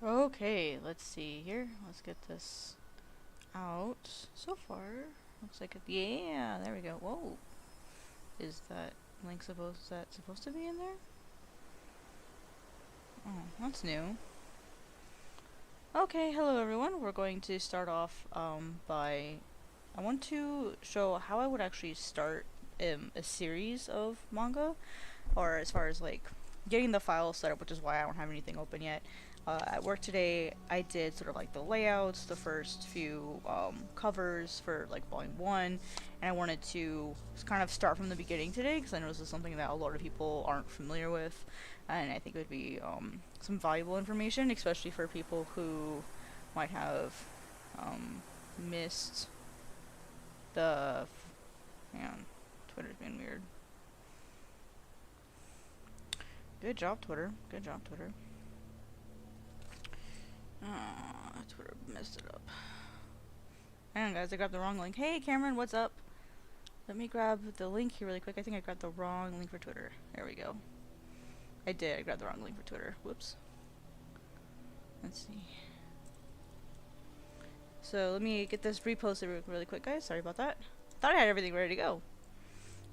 Okay, let's see here. Let's get this out. So far, looks like it. Yeah, there we go. Whoa, is that link supposed to be in there? Oh, that's new. Okay, hello everyone. We're going to start off by I want to show how I would actually start a series of manga, or as far as like getting the file set up, which is why I don't have anything open yet. At work today, I did sort of like the layouts, the first few covers for like volume 1, and I wanted to kind of start from the beginning today because I know this is something that a lot of people aren't familiar with, and I think it would be some valuable information, especially for people who might have missed the. Man, Twitter's being weird. Good job, Twitter. Good job, Twitter. Twitter messed it up. Hang on, guys, I grabbed the wrong link. Hey, Cameron, what's up? Let me grab the link here really quick. I think I grabbed the wrong link for Twitter. There we go. I did. I grabbed the wrong link for Twitter. Whoops. Let's see. So let me get this reposted really quick, guys. Sorry about that. Thought I had everything ready to go.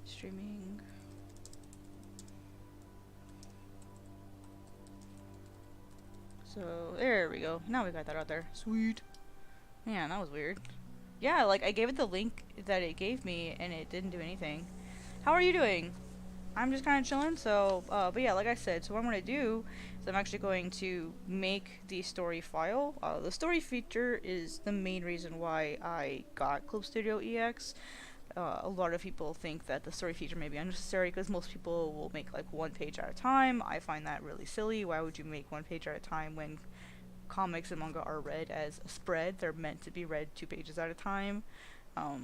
Streaming. So there we go. Now we got that out there. Sweet. Man, that was weird. Yeah, like I gave it the link that it gave me and it didn't do anything. How are you doing? I'm just kind of chilling. So, but yeah, like I said, so what I'm going to do is I'm actually going to make the story file. The story feature is the main reason why I got Club Studio EX. A lot of people think that the story feature may be unnecessary because most people will make like one page at a time. I find that really silly. Why would you make one page at a time when comics and manga are read as a spread? They're meant to be read 2 pages at a time. I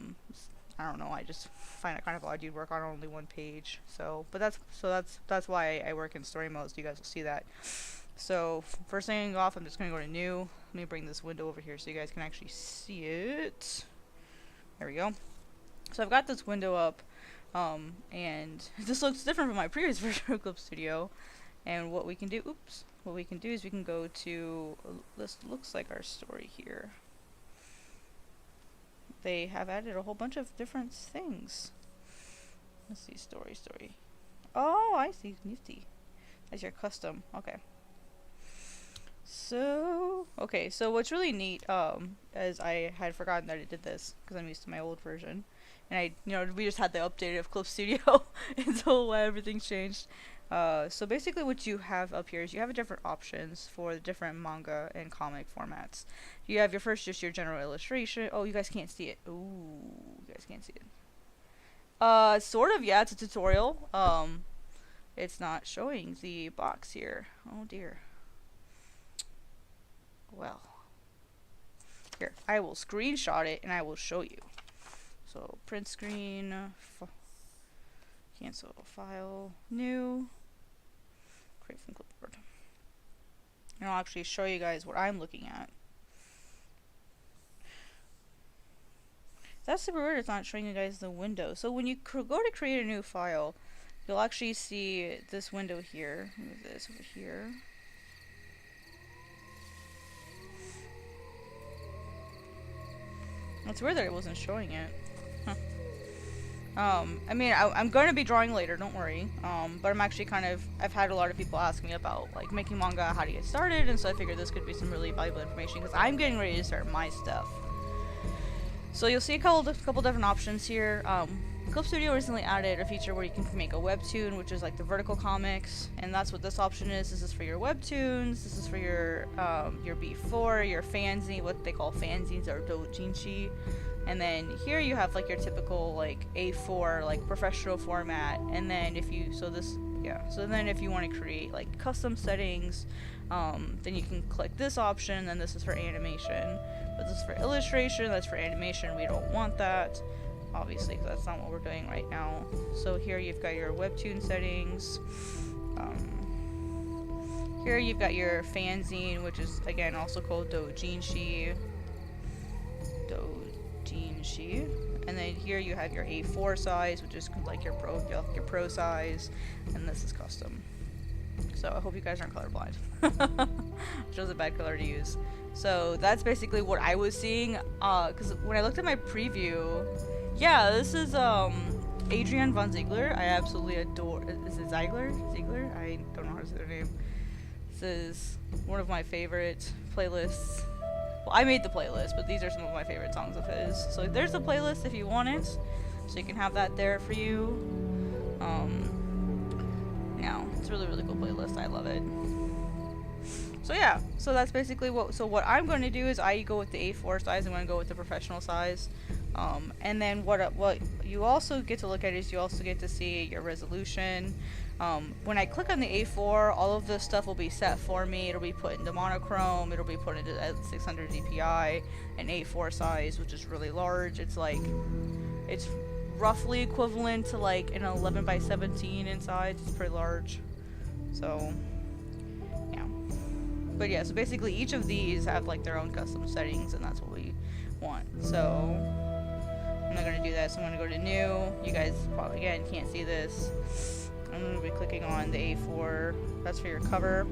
don't know. I just find it kind of odd you'd work on only one page. So, but that's why I work in story mode. So you guys will see that. So first thing off, I'm just gonna go to new. Let me bring this window over here so you guys can actually see it. There we go. So I've got this window up, and this looks different from my previous version of Clip Studio. And what we can do, what we can do is we can go to, this looks like our story here. They have added a whole bunch of different things. Let's see, story. Oh, I see, nifty. That's your custom, okay. So, okay, so what's really neat, as I had forgotten that it did this, because I'm used to my old version. And we just had the update of Clip Studio until everything's changed. So basically what you have up here is you have different options for the different manga and comic formats. You have just your general illustration. Oh, you guys can't see it. Ooh, you guys can't see it. Sort of, yeah, it's a tutorial. It's not showing the box here. Oh dear. Well. Here, I will screenshot it and I will show you. So, print screen, cancel file, new, create from clipboard. And I'll actually show you guys what I'm looking at. That's super weird, it's not showing you guys the window. So when you go to create a new file, you'll actually see this window here. Move this over here. It's weird that it wasn't showing it. I mean, I'm going to be drawing later, don't worry. But I'm actually I've had a lot of people ask me about, like, making manga, how to get started, and so I figured this could be some really valuable information, because I'm getting ready to start my stuff. So you'll see a couple different options here. Clip Studio recently added a feature where you can make a webtoon, which is like the vertical comics, and that's what this option is. This is for your webtoons, this is for your B4, your fanzine, what they call fanzines, or doujinshi. And then here you have like your typical like A4 like professional format, and then if you so then if you want to create like custom settings, then you can click this option, and this is for animation. But this is for illustration, that's for animation. We don't want that, obviously, because that's not what we're doing right now. So here you've got your webtoon settings. Here you've got your fanzine, which is again also called doujinshi. And then here you have your A4 size, which is like your pro size, and this is custom. So So I hope you guys aren't colorblind. Which was a bad color to use. So that's basically what I was seeing. Because when I looked at my preview, yeah, this is Adrienne von Ziegler. I absolutely adore. Is it Ziegler? Ziegler? I don't know how to say their name. This is one of my favorite playlists. Well, I made the playlist, but these are some of my favorite songs of his. So there's a playlist if you want it, so you can have that there for you. Yeah, it's a really, really cool playlist. I love it. So yeah, so that's basically what I'm going to do is I go with the A4 size. I'm going to go with the professional size. And then what you also get to look at is you also get to see your resolution. When I click on the A4, all of this stuff will be set for me. It'll be put into monochrome. It'll be put into 600 dpi, an A4 size, which is really large. It's roughly equivalent to like an 11 by 17 in size. It's pretty large. So yeah, but yeah, so basically each of these have like their own custom settings, and that's what we want. So I'm not going to do that, so I'm going to go to new. You guys probably again can't see this. I'm going to be clicking on the A4. That's for your cover.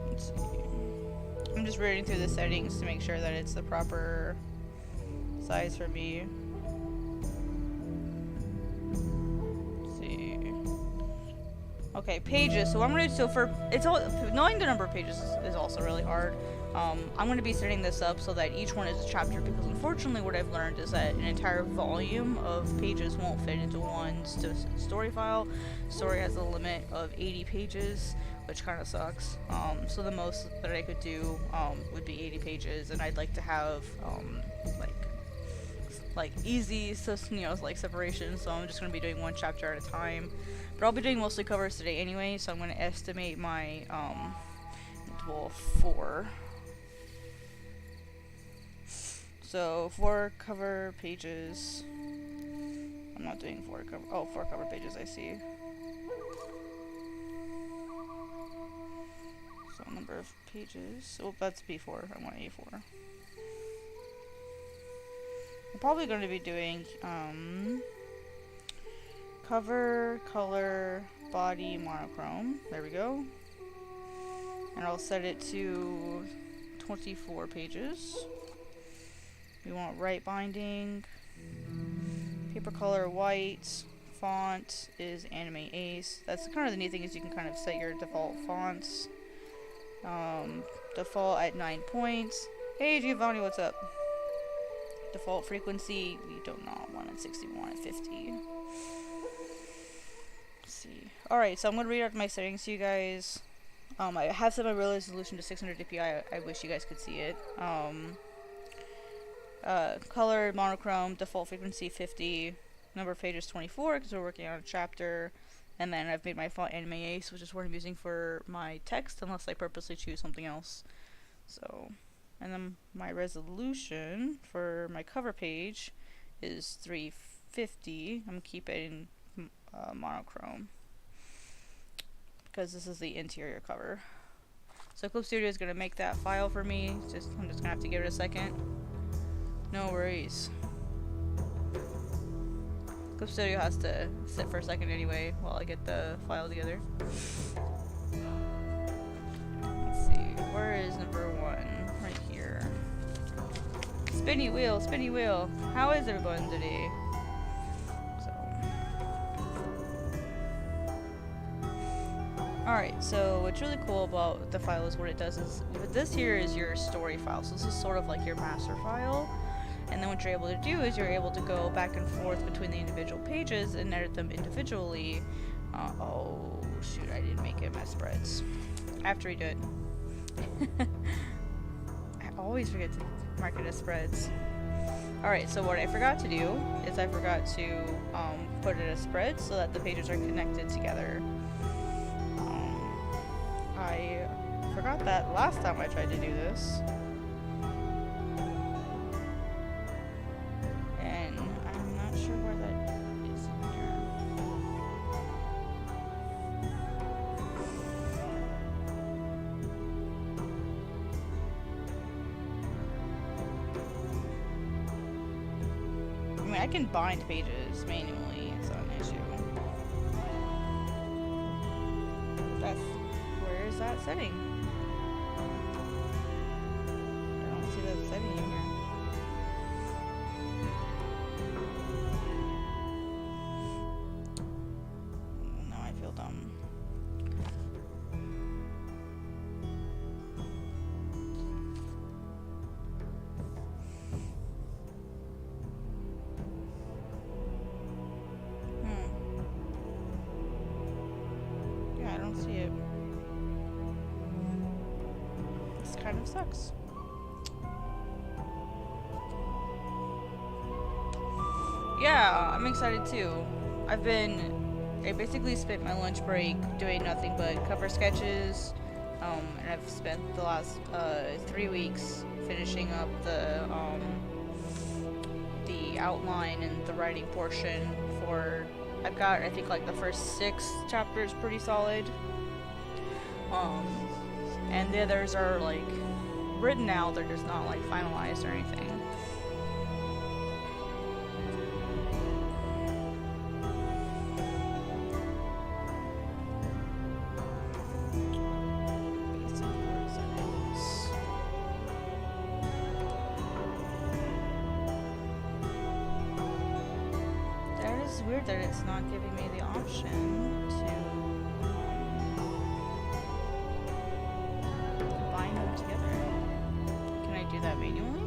Let's see. I'm just reading through the settings to make sure that it's the proper size for me. Okay, pages. So I'm gonna knowing the number of pages is also really hard. I'm gonna be setting this up so that each one is a chapter, because unfortunately what I've learned is that an entire volume of pages won't fit into one story file. Story has a limit of 80 pages, which kind of sucks. So the most that I could do would be 80 pages, and I'd like to have like easy, so like separation. So I'm just gonna be doing one chapter at a time. But I'll be doing mostly covers today anyway, so I'm going to estimate my, 4. So 4 cover pages. I'm not doing 4 cover pages, I see. So number of pages. Oh, that's B4. I want A4. I'm probably going to be doing, cover, color, body, monochrome. There we go. And I'll set it to 24 pages. We want right binding. Paper color white. Font is Anime Ace. That's kind of the neat thing, is you can kind of set your default fonts. Default at 9 points. Hey Giovanni, what's up? Default frequency, we do not want at 61 at 50. See. Alright, so I'm going to read out my settings to you guys. I have set my resolution to 600 dpi. I wish you guys could see it. Color, monochrome, default frequency 50. Number of pages 24, because we're working on a chapter. And then I've made my font Anime Ace, which is what I'm using for my text, unless I purposely choose something else. So, and then my resolution for my cover page is 350. I'm going to keep it in monochrome, because this is the interior cover. So Clip Studio is going to make that file for me. I'm just going to have to give it a second. No worries. Clip Studio has to sit for a second anyway while I get the file together. Let's see, where is number 1? Right here. Spinny wheel, spinny wheel. How is everyone today? Alright, so what's really cool about the file is what it does is, this here is your story file, so this is sort of like your master file, and then what you're able to do is you're able to go back and forth between the individual pages and edit them individually. Oh shoot, I didn't make it my spreads. I have to redo it. I always forget to mark it as spreads. Alright, so what I forgot to do is I forgot to put it as spreads so that the pages are connected together. I forgot that last time I tried to do this. And I'm not sure where that is in here. mean, I can bind pages manually. It's not an issue. Where is that setting? I don't see that setting in here. Now I feel dumb. Yeah, I don't see it. This kind of sucks. Yeah, I'm excited too. I basically spent my lunch break doing nothing but cover sketches, and I've spent the last 3 weeks finishing up the outline and the writing portion for. I've got, I think, like the first 6 chapters pretty solid, and the others are like written out. They're just not like finalized or anything. It's weird that it's not giving me the option to combine them together. Can I do that manually?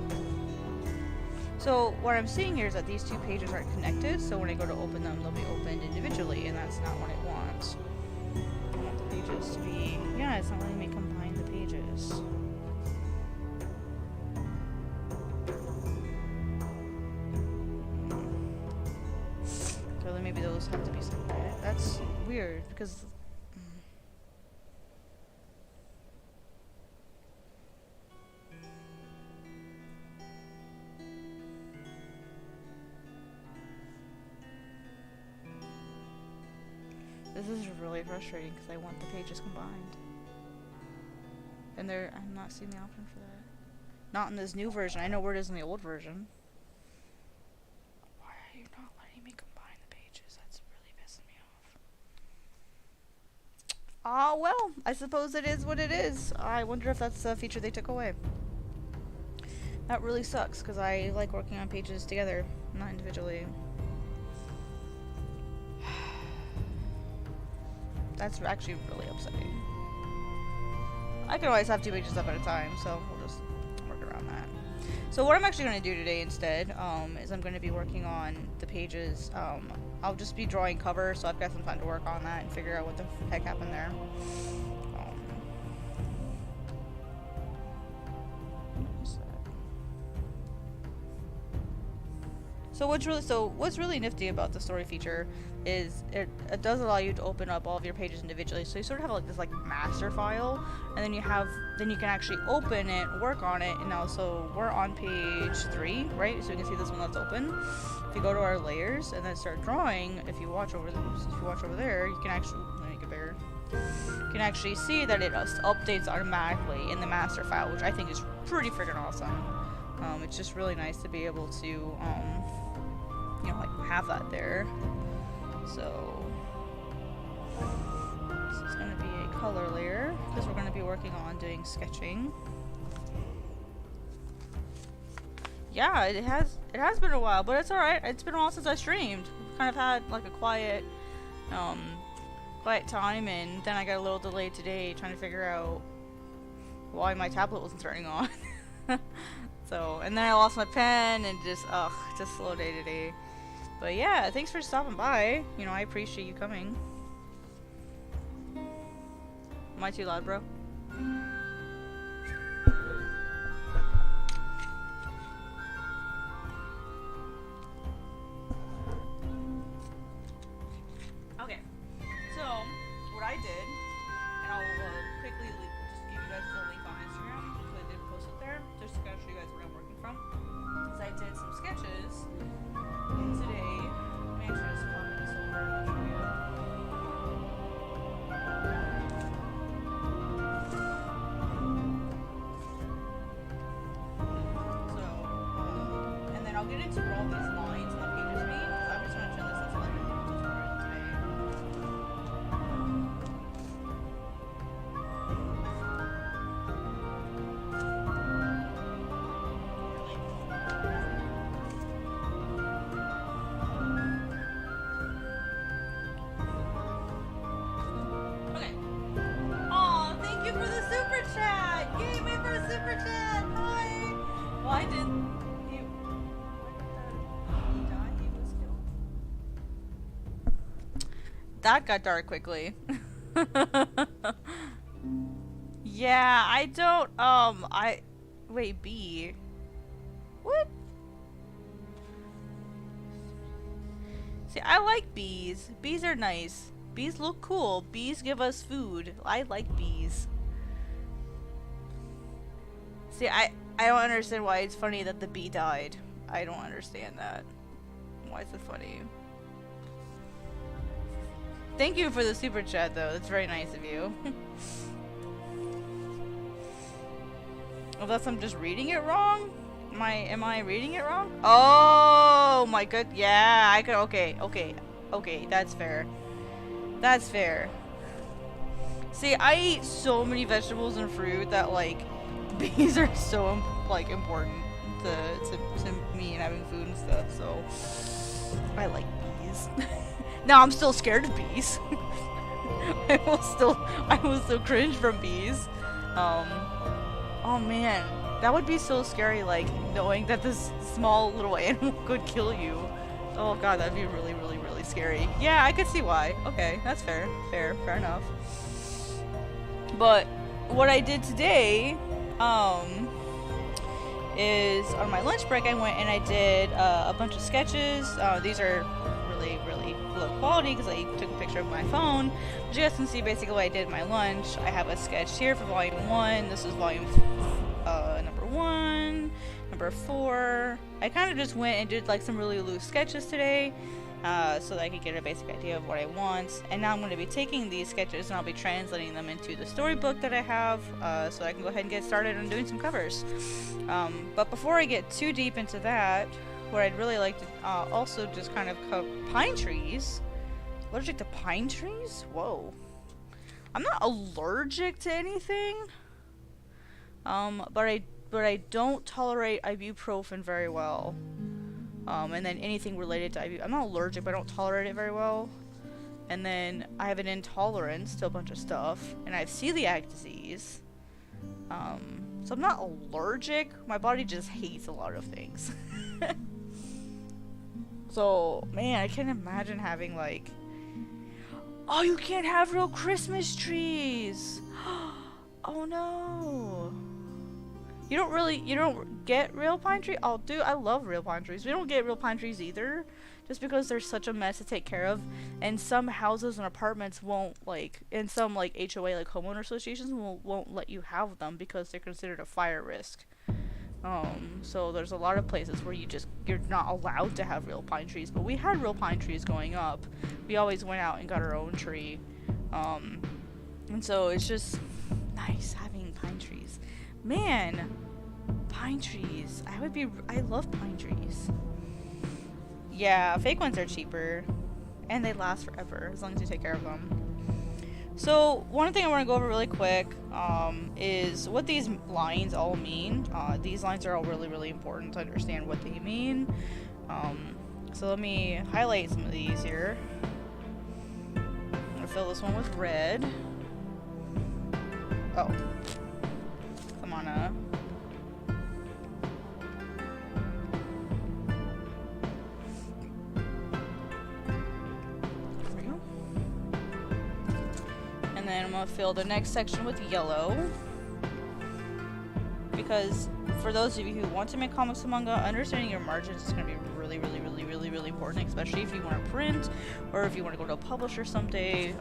So what I'm seeing here is that these 2 pages aren't connected, so when I go to open them, they'll be opened individually, and that's not what I want. I want the pages to be... Yeah, it's not letting me combine the pages. Maybe those have to be separated. That's weird because this is really frustrating because I want the pages combined. And I'm not seeing the option for that. Not in this new version. I know where it is in the old version. Why are you not letting me combine? Well, I suppose it is what it is. I wonder if that's a feature they took away. That really sucks, because I like working on pages together, not individually. That's actually really upsetting. I can always have 2 pages up at a time, so we'll just work around that. So what I'm actually going to do today instead, is I'm going to be working on the pages. I'll just be drawing cover, so I've got some time to work on that and figure out what the heck happened there. So what's really nifty about the story feature is it does allow you to open up all of your pages individually. So you sort of have like this master file, and then you can actually open it, work on it, and also we're on page 3, right? So you can see this one that's open. If you go to our layers and then start drawing, if you watch over there, you can actually make it bigger. You can actually see that it updates automatically in the master file, which I think is pretty freaking awesome. It's just really nice to be able to have that there. So this is going to be a color layer because we're going to be working on doing sketching. Yeah, it has been a while, but it's alright. It's been a while since I streamed. Kind of had like a quiet time, and then I got a little delayed today trying to figure out why my tablet wasn't turning on. So, and then I lost my pen, and just a slow day today. But yeah, thanks for stopping by. I appreciate you coming. Am I too loud, bro? Okay, so what I did, and I'll quickly just give you guys the link on Instagram because I did post it there, just to kind of show you guys where I'm working from. Is I did some sketches today. Let me actually just copy this over and I'll show you. So, and then I'll get into all these lines on the that got dark quickly. Yeah, I don't, wait, B. What? See, I like bees. Bees are nice. Bees look cool. Bees give us food. I like bees. See, I don't understand why it's funny that the bee died. I don't understand that. Why is it funny? Thank you for the super chat, though. That's very nice of you. Unless I'm just reading it wrong? Am I reading it wrong? Oh my good. Yeah, I could. Okay. That's fair. That's fair. See, I eat so many vegetables and fruit that like bees are so like important to me and having food and stuff. So I like bees. Now I'm still scared of bees. I will still cringe from bees. Oh man, that would be so scary, like, knowing that this small little animal could kill you. Oh god, that'd be really, really, really scary. Yeah, I could see why. Okay, that's fair. Fair enough. But what I did today, is on my lunch break I went and I did a bunch of sketches. These are really, really low quality because I took a picture of my phone. But you guys can see basically what I did at my lunch. I have a sketch here for volume 1. This is volume number 1, number 4. I kind of just went and did like some really loose sketches today, so that I could get a basic idea of what I want. And now I'm going to be taking these sketches and I'll be translating them into the storybook that I have, so I can go ahead and get started on doing some covers. But before I get too deep into that, what I'd really like to also just kind of cover pine trees. Allergic to pine trees? Whoa. I'm not allergic to anything. But I don't tolerate ibuprofen very well. And then anything related to ibuprofen. I'm not allergic, but I don't tolerate it very well. And then I have an intolerance to a bunch of stuff. And I have celiac disease. So I'm not allergic. My body just hates a lot of things. So, man, I can't imagine having, like... Oh, you can't have real Christmas trees! Oh, no! You don't get real pine trees? Oh, dude, I love real pine trees. We don't get real pine trees either, just because they're such a mess to take care of. And some houses and apartments won't, like, and some, like, HOA, like, homeowner associations won't let you have them because they're considered a fire risk. So there's a lot of places where you're not allowed to have real pine trees, but we had real pine trees going up. We always went out and got our own tree. And so it's just nice having pine trees. Man, pine trees. I love pine trees. Yeah, fake ones are cheaper and they last forever as long as you take care of them. So, one thing I want to go over really quick is what these lines all mean. These lines are all really, really important to understand what they mean. So let me highlight some of these here. I'm going to fill this one with red. Oh. Come on up. And then I'm going to fill the next section with yellow. Because for those of you who want to make comics and manga, understanding your margins is going to be really, really, really, really, really important, especially if you want to print or if you want to go to a publisher someday.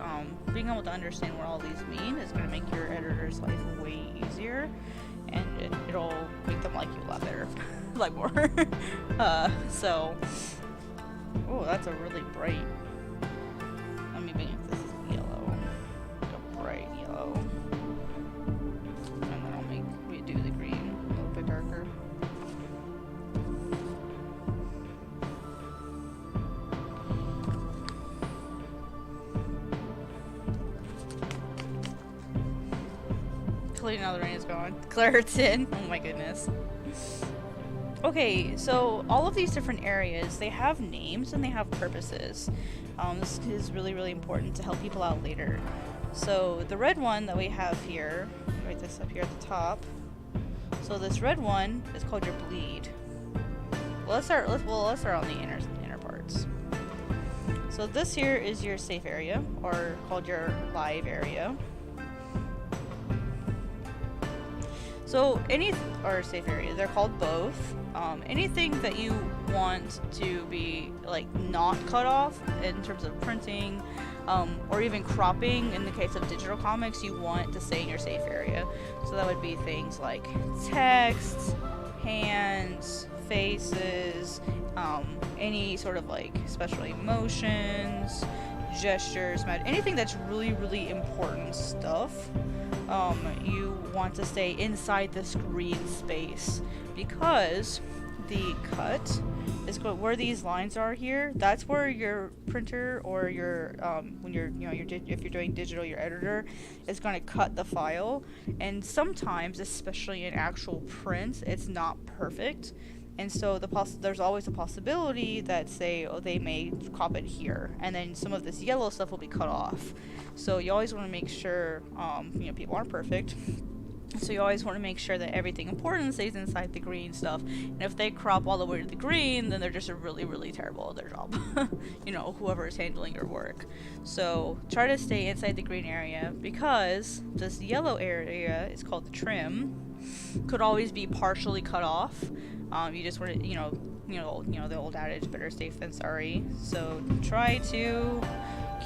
Being able to understand what all these mean is going to make your editor's life way easier, and it'll make them like you a lot better. Like more. So, oh, that's a really bright. Let me make this yellow. A bright yellow. And then I'll do the green a little bit darker. Clearly now the rain is gone. Claritin. Oh my goodness. Okay, so all of these different areas, they have names and they have purposes. This is really, really important to help people out later. So the red one that we have here, write this up here at the top. So this red one is called your bleed. Well, let's start on the inner parts. So this here is your safe area, or called your live area. So or safe area, they're called both. Anything that you want to be like not cut off in terms of printing, or even cropping in the case of digital comics, you want to stay in your safe area. So that would be things like text, hands, faces, any sort of like special emotions, gestures, anything that's really, really important stuff. You want to stay inside this green space, because the cut is where these lines are here. That's where your printer or your when you're if you're doing digital, your editor is going to cut the file. And sometimes, especially in actual print, it's not perfect. And so there's always a possibility that, say, they may crop it here, and then some of this yellow stuff will be cut off. So you always want to make sure, people aren't perfect. So you always want to make sure that everything important stays inside the green stuff. And if they crop all the way to the green, then they're just really, really terrible at their job. Whoever is handling your work. So try to stay inside the green area, because this yellow area is called the trim. Could always be partially cut off. You just want to, the old adage, better safe than sorry. So try to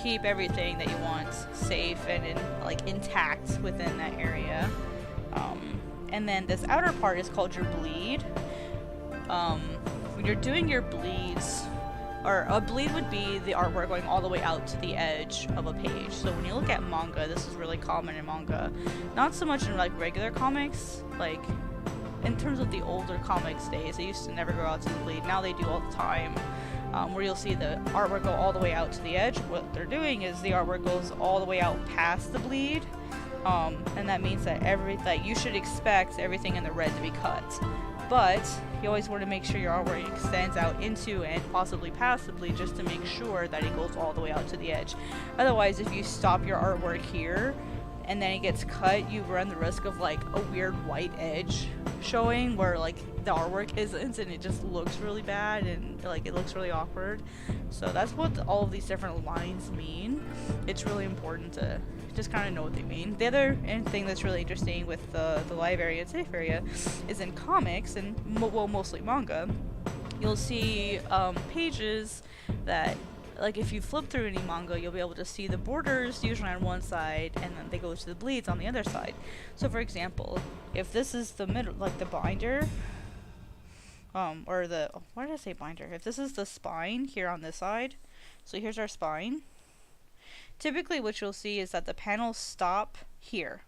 keep everything that you want safe and intact within that area. And then this outer part is called your bleed. When you're doing your bleeds, or a bleed would be the artwork going all the way out to the edge of a page. So when you look at manga, this is really common in manga. Not so much in regular comics, in terms of the older comics days, they used to never go out to the bleed. Now they do all the time, where you'll see the artwork go all the way out to the edge. What they're doing is the artwork goes all the way out past the bleed, and that means that you should expect everything in the red to be cut. But you always want to make sure your artwork extends out into and possibly past the bleed, just to make sure that it goes all the way out to the edge. Otherwise, if you stop your artwork here and then it gets cut, you run the risk of a weird white edge showing where the artwork isn't, and it just looks really bad, and it looks really awkward. So that's what all of these different lines mean. It's really important to just kind of know what they mean. The other thing that's really interesting with the live area and safe area is in comics, and mostly manga, you'll see pages that, if you flip through any manga, you'll be able to see the borders usually on one side, and then they go to the bleeds on the other side. So for example, if this is the middle, the binder, why did I say binder? If this is the spine here on this side, so here's our spine. Typically what you'll see is that the panels stop here.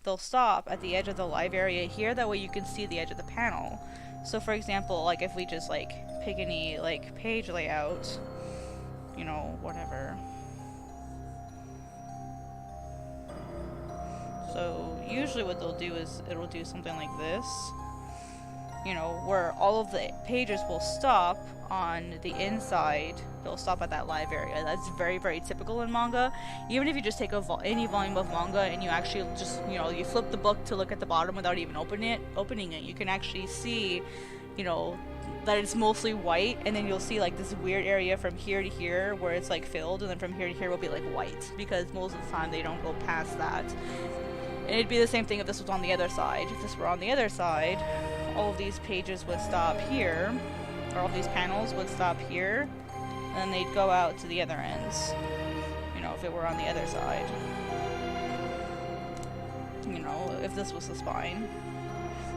They'll stop at the edge of the live area here, that way you can see the edge of the panel. So for example, if we just pick any page layout, whatever. So usually what they'll do is it'll do something like this, where all of the pages will stop on the inside. They'll stop at that live area. That's very, very typical in manga. Even if you just take any volume of manga and you actually just, you flip the book to look at the bottom without even opening it, you can actually see, that it's mostly white, and then you'll see this weird area from here to here where it's filled, and then from here to here will be white, because most of the time they don't go past that. And it'd be the same thing if this was on the other side. If this were on the other side, all of these pages would stop here, or all of these panels would stop here, and then they'd go out to the other ends, if it were on the other side. If this was the spine.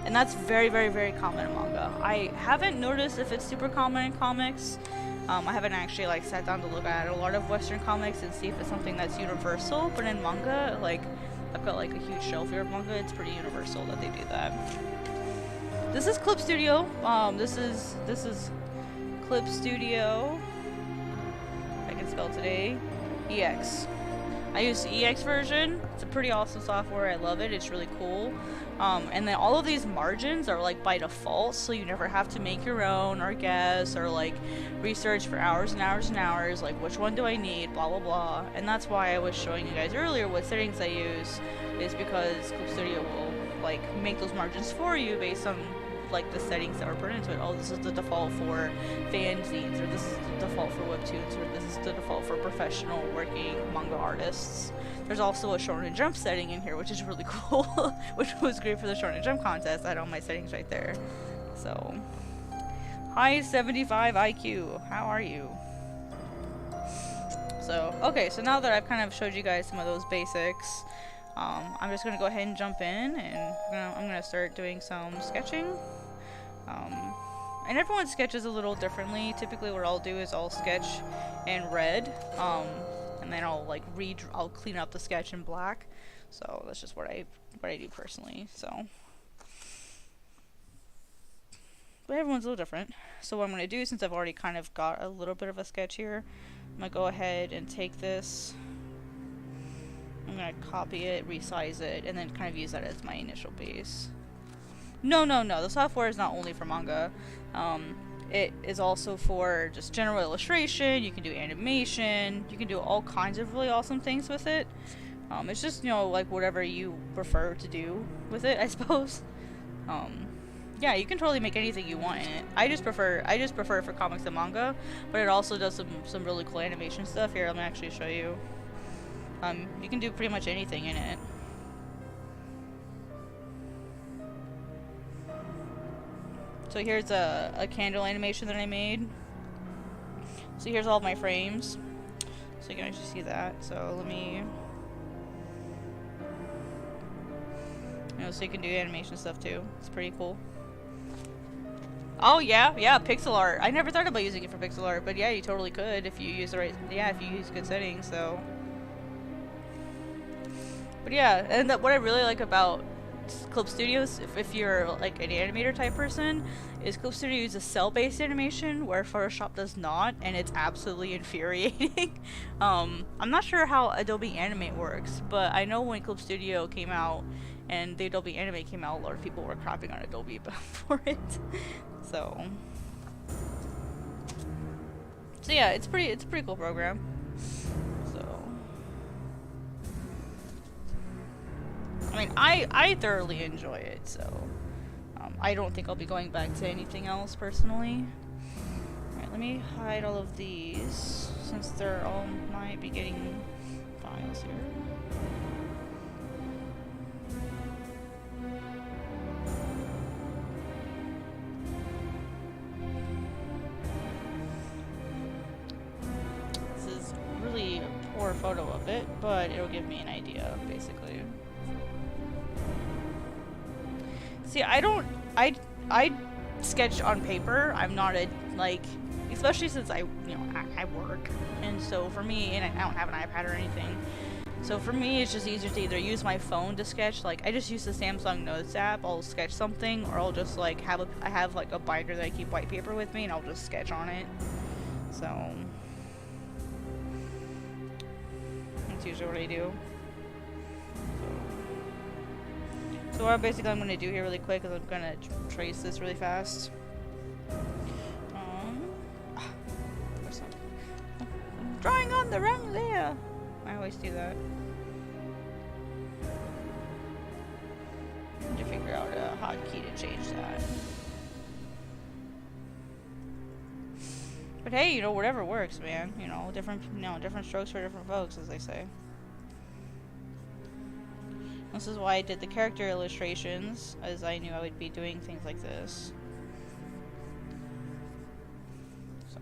And that's very, very, very common in manga. I haven't noticed if it's super common in comics. I haven't actually sat down to look at a lot of Western comics and see if it's something that's universal, but in manga, I've got a huge shelf here of manga, it's pretty universal that they do that. This is Clip Studio. This is Clip Studio. I can spell today. EX. I use the EX version. It's a pretty awesome software. I love it. It's really cool. And then all of these margins are by default, so you never have to make your own or guess or research for hours and hours and hours, which one do I need, blah blah blah. And that's why I was showing you guys earlier what settings I use, is because Clip Studio will make those margins for you based on like the settings that were put into it. Oh, this is the default for fanzines, or this is the default for webtoons, or this is the default for professional working manga artists. There's also a Shonen Jump setting in here, which is really cool, which was great for the Shonen Jump contest. I had all my settings right there. So, hi 75 IQ, how are you? So, okay, so now that I've kind of showed you guys some of those basics, I'm just gonna go ahead and jump in, and I'm gonna start doing some sketching. And everyone sketches a little differently. Typically, what I'll do is I'll sketch in red, and then I'll like I'll clean up the sketch in black. So that's just what I do personally. So, but everyone's a little different. So what I'm gonna do, since I've already kind of got a little bit of a sketch here, I'm gonna go ahead and take this. I'm gonna copy it, resize it, and then kind of use that as my initial base. No. The software is not only for manga. It is also for just general illustration. You can do animation. You can do all kinds of really awesome things with it. It's just, you know, like whatever you prefer to do with it, I suppose. Yeah, you can totally make anything you want in it. I just prefer it for comics and manga, but it also does some really cool animation stuff. Here, let me actually show you. You can do pretty much anything in it. So here's a candle animation that I made. So here's all of my frames. So you can actually see that. So let me... You know, so you can do animation stuff too. It's pretty cool. Oh yeah, pixel art. I never thought about using it for pixel art, but yeah, you totally could if you use the right... Yeah, if you use good settings, so... But yeah, and what I really like about Clip Studios, if you're like an animator type person, is Clip Studio uses cell-based animation where Photoshop does not, and it's absolutely infuriating. I'm not sure how Adobe Animate works, but I know when Clip Studio came out and the Adobe Animate came out, a lot of people were crapping on Adobe for it. So yeah, it's a pretty cool program. I mean, I thoroughly enjoy it, so I don't think I'll be going back to anything else personally. Alright, let me hide all of these, since they're all might be getting files here. This is really a poor photo of it, but it'll give me an idea, basically. See, I sketch on paper. I'm not a, like, especially since I work, and so for me, and I don't have an iPad or anything, so for me it's just easier to either use my phone to sketch. Like, I just use the Samsung Notes app. I'll sketch something, or I'll just like I have like a binder that I keep white paper with me, and I'll just sketch on it. So that's usually what I do. So what basically I'm going to do here really quick is I'm going to trace this really fast. I'm drawing on the wrong layer. I always do that. I need to figure out a hotkey to change that. But hey, you know, whatever works, man. You know, different strokes for different folks, as they say. This is why I did the character illustrations, as I knew I would be doing things like this. So,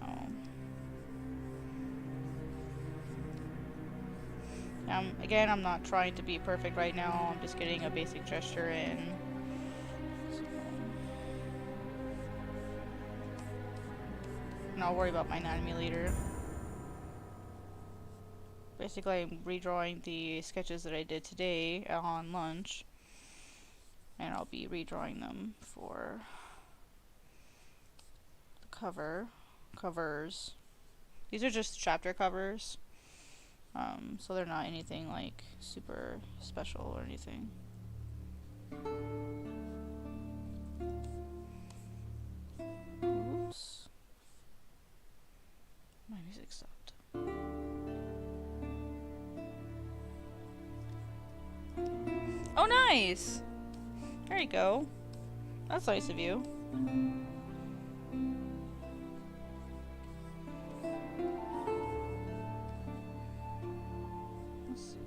again, I'm not trying to be perfect right now. I'm just getting a basic gesture in. So, and I'll worry about my 9mm. Basically, I'm redrawing the sketches that I did today on lunch, and I'll be redrawing them for the covers. These are just chapter covers, so they're not anything like super special or anything. Oops, my music stopped. Oh, nice! There you go. That's nice of you. Let's see.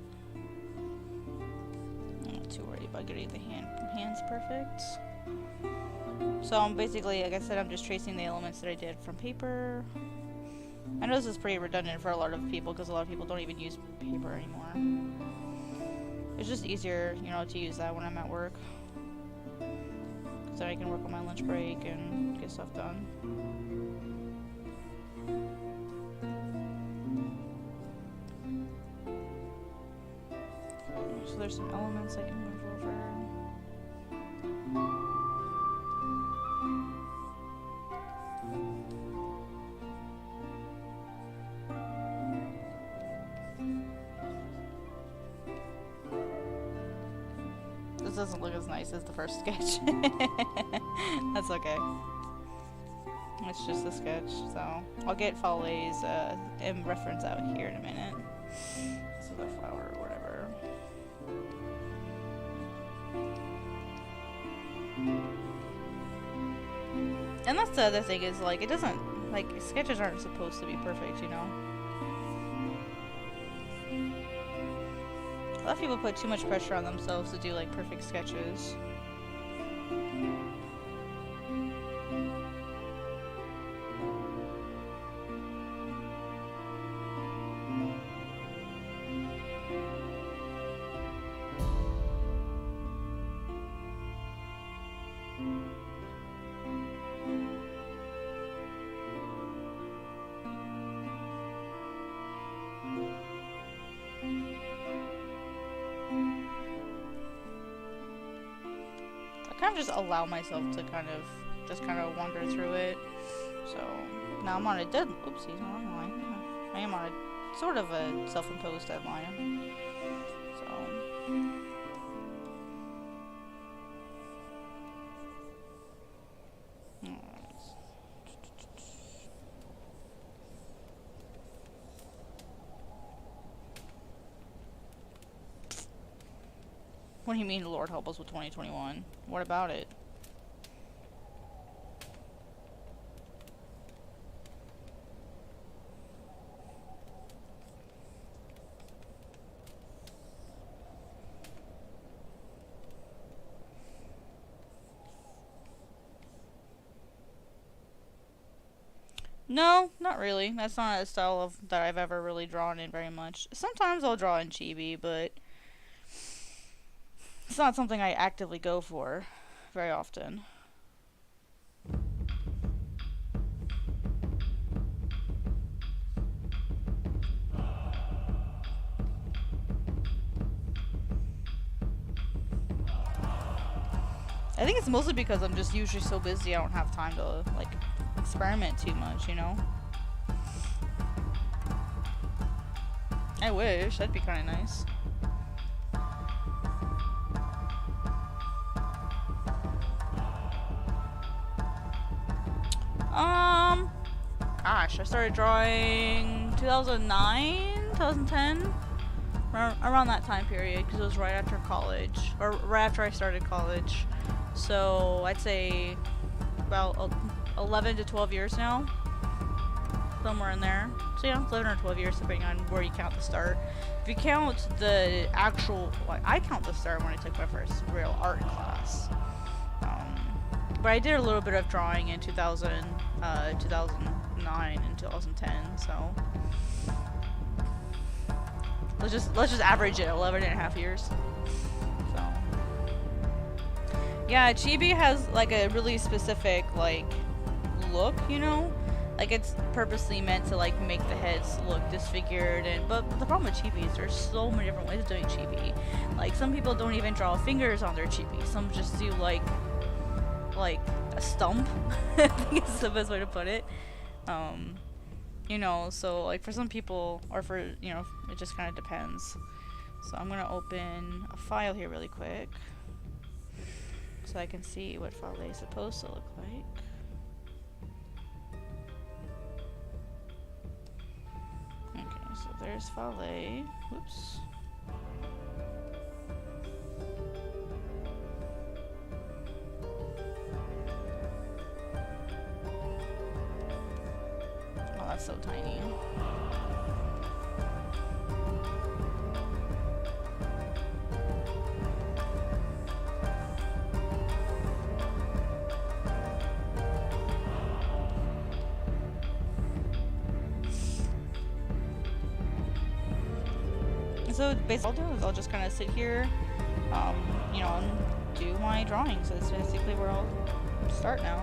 I'm not too worried about getting the hands perfect. So I'm basically, like I said, I'm just tracing the elements that I did from paper. I know this is pretty redundant for a lot of people because a lot of people don't even use paper anymore. It's just easier, you know, to use that when I'm at work. So I can work on my lunch break and get stuff done. So there's some elements I can move over. This doesn't look as nice as the first sketch. That's okay. It's just a sketch, so I'll get Fale's reference out here in a minute. So the flower or whatever. And that's the other thing is, like, it doesn't, like, sketches aren't supposed to be perfect, you know? A lot of people put too much pressure on themselves to do, like, perfect sketches. Kind of just allow myself to kind of wander through it. So now I'm on a oopsie, wrong line. I am on a sort of a self-imposed deadline. So what do you mean, Lord help us with 2021? What about it? No, not really. That's not a style that I've ever really drawn in very much. Sometimes I'll draw in chibi, but it's not something I actively go for very often. I think it's mostly because I'm just usually so busy I don't have time to, like, experiment too much, you know? I wish. That'd be kind of nice. Gosh, I started drawing 2009, 2010, around that time period, because it was right after college, or right after I started college. So I'd say about 11 to 12 years now, somewhere in there. So yeah, 11 or 12 years, depending on where you count the start. If you count the actual, like, I count the start when I took my first real art class. But I did a little bit of drawing in 2009 and 2010, so let's just average it 11 and a half years. So yeah, chibi has like a really specific like look, you know, like it's purposely meant to like make the heads look disfigured. And but the problem with chibi is there's so many different ways of doing chibi. Like some people don't even draw fingers on their chibi. Some just do like a stump. I think it's the best way to put it. You know, so like for some people, or for, you know, it just kind of depends. So I'm gonna open a file here really quick so I can see what Fale is supposed to look like. Okay, so there's Fale. Whoops. that's so tiny. So basically, what I'll do is I'll just kind of sit here, you know, and do my drawings. That's basically where I'll start now.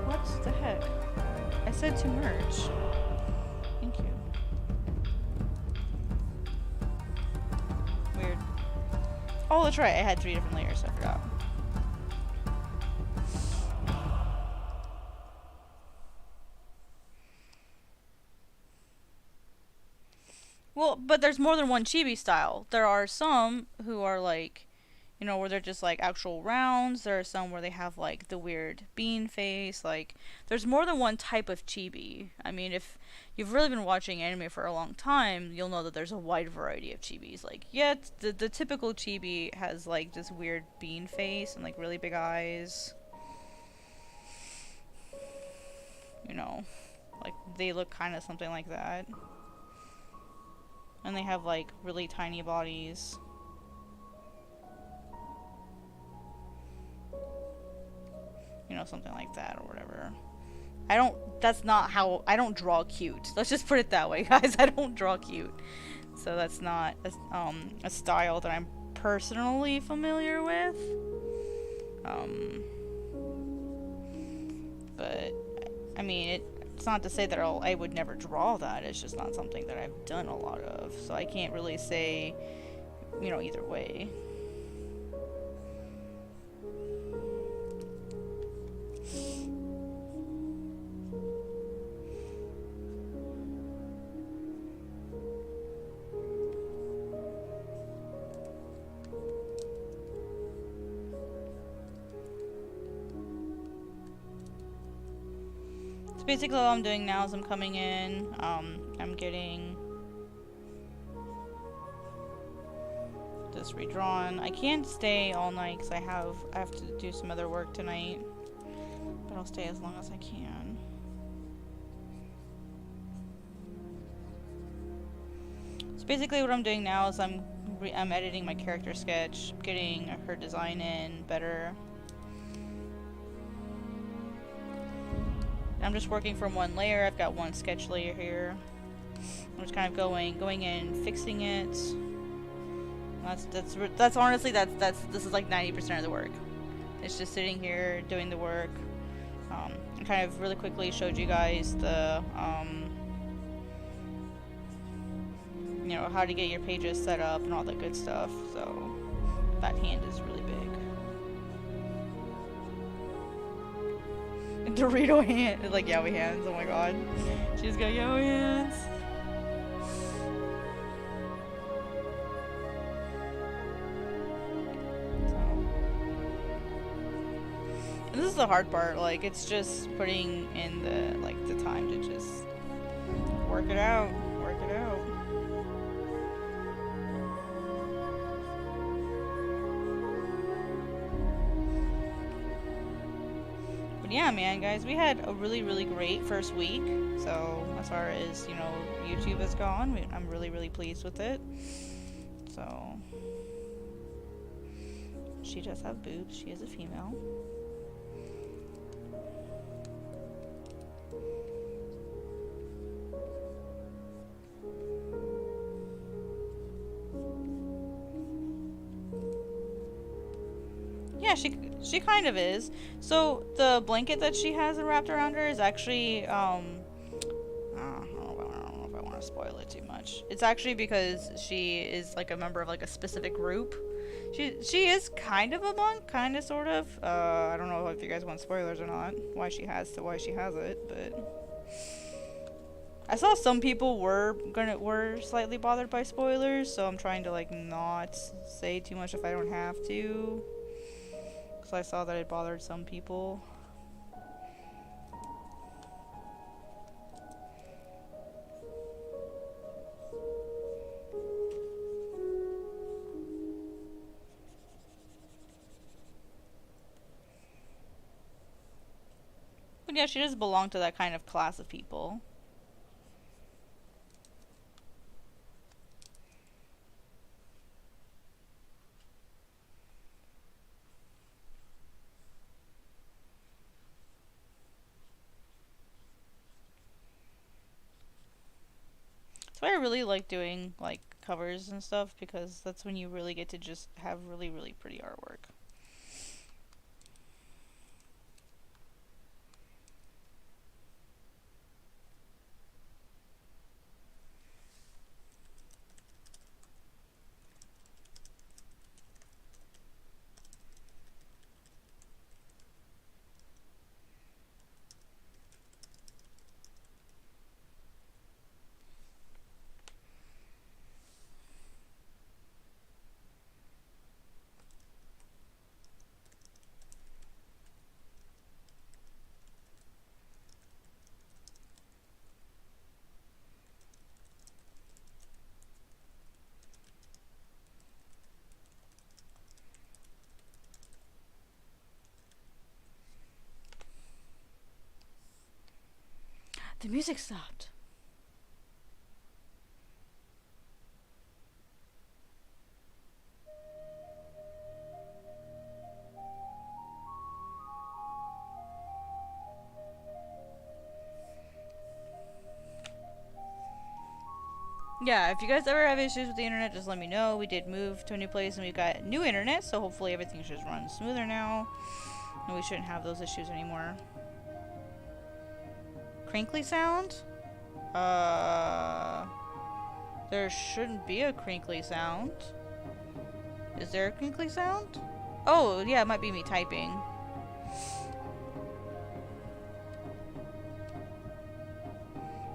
What the heck? I said to merge. Thank you. Weird. Oh, that's right. I had 3 different layers. I forgot. Well, but there's more than one chibi style. There are some who are like, you know, where they're just like actual rounds. There are some where they have like the weird bean face. Like, there's more than one type of chibi. I mean, if you've really been watching anime for a long time, you'll know that there's a wide variety of chibis. Like, yeah, the typical chibi has like this weird bean face and like really big eyes. You know, like they look kind of something like that. And they have like really tiny bodies. You know, something like that or whatever. That's not how, I don't draw cute. Let's just put it that way, guys. I don't draw cute. So that's not a style that I'm personally familiar with. But, I mean, it's not to say that I would never draw that. It's just not something that I've done a lot of. So I can't really say, you know, either way. Basically what I'm doing now is I'm coming in, I'm getting this redrawn. I can't stay all night because I have to do some other work tonight, but I'll stay as long as I can. So basically what I'm doing now is I'm editing my character sketch, getting her design in better. I'm just working from one layer. I've got one sketch layer here. I'm just kind of going in, fixing it. That's honestly this is like 90% of the work. It's just sitting here doing the work. I kind of really quickly showed you guys the you know, how to get your pages set up and all that good stuff. So that hand is really big. Dorito hand, like yaoi hands. Oh my god, she's got yaoi hands. And this is the hard part. Like, it's just putting in the time to just work it out. Work it out. But yeah, man, guys, we had a really great first week. So as far as, you know, YouTube has gone, I'm really pleased with it. So she does have boobs. She is a female. Yeah, she kind of is. So the blanket that she has wrapped around her is actually I don't know if I want to spoil it too much. It's actually because she is like a member of like a specific group. She is kind of a monk, kind of sort of. I don't know if you guys want spoilers or not. Why she has it, but I saw some people were slightly bothered by spoilers, so I'm trying to like not say too much if I don't have to. So I saw that it bothered some people. Yeah, she does belong to that kind of class of people. That's why I really like doing like covers and stuff, because that's when you really get to just have really, really pretty artwork. The music stopped. Yeah, if you guys ever have issues with the internet, just let me know. We did move to a new place and we got new internet, so hopefully everything should run smoother now. And we shouldn't have those issues anymore. Crinkly sound? There shouldn't be a crinkly sound. Is there a crinkly sound? Oh, yeah, it might be me typing.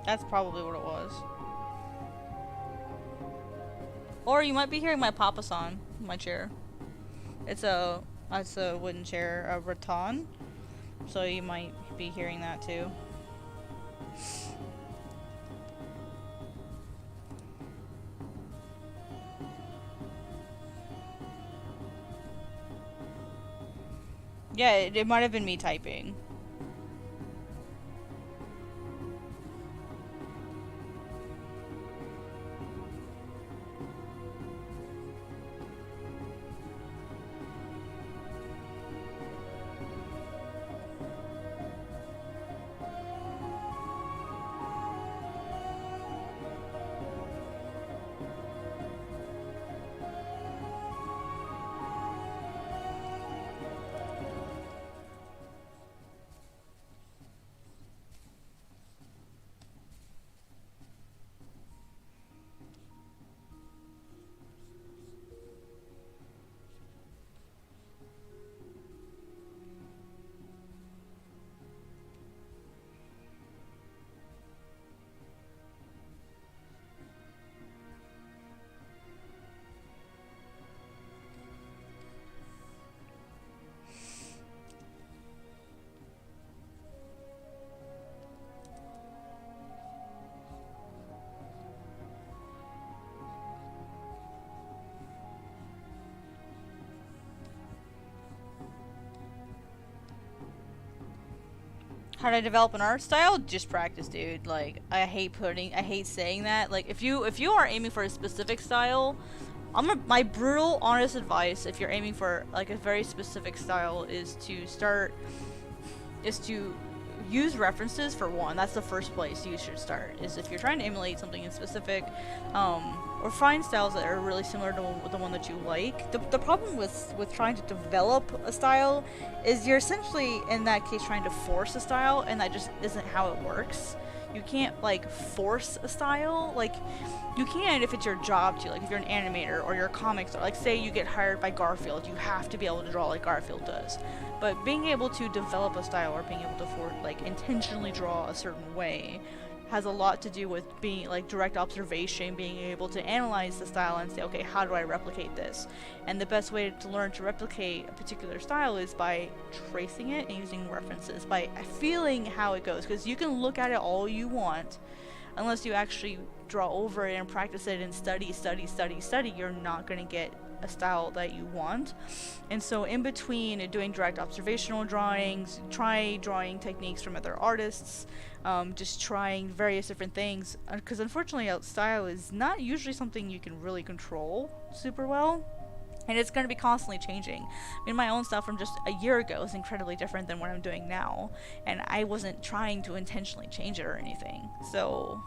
That's probably what it was. Or you might be hearing my papasan, my chair. It's a wooden chair, a rattan. So you might be hearing that too. Yeah, it might have been me typing. How to develop an art style? Just practice, dude. Like, I hate saying that. Like, if you are aiming for a specific style, my brutal, honest advice, if you're aiming for like a very specific style, is to use references for one. That's the first place you should start. Is if you're trying to emulate something in specific, or find styles that are really similar to the one that you like. The problem with trying to develop a style is you're essentially in that case trying to force a style, and that just isn't how it works. You can't like force a style. Like, you can if it's your job to. Like, if you're an animator or you're a comic star. Like, say you get hired by Garfield, you have to be able to draw like Garfield does. But being able to develop a style or being able to intentionally draw a certain way has a lot to do with being like direct observation, being able to analyze the style and say, okay, how do I replicate this? And the best way to learn to replicate a particular style is by tracing it and using references, by feeling how it goes, because you can look at it all you want, unless you actually draw over it and practice it and study, you're not going to get a style that you want. And so in between doing direct observational drawings, try drawing techniques from other artists, just trying various different things, because unfortunately style is not usually something you can really control super well. And it's going to be constantly changing. I mean, my own style from just a year ago is incredibly different than what I'm doing now. And I wasn't trying to intentionally change it or anything. So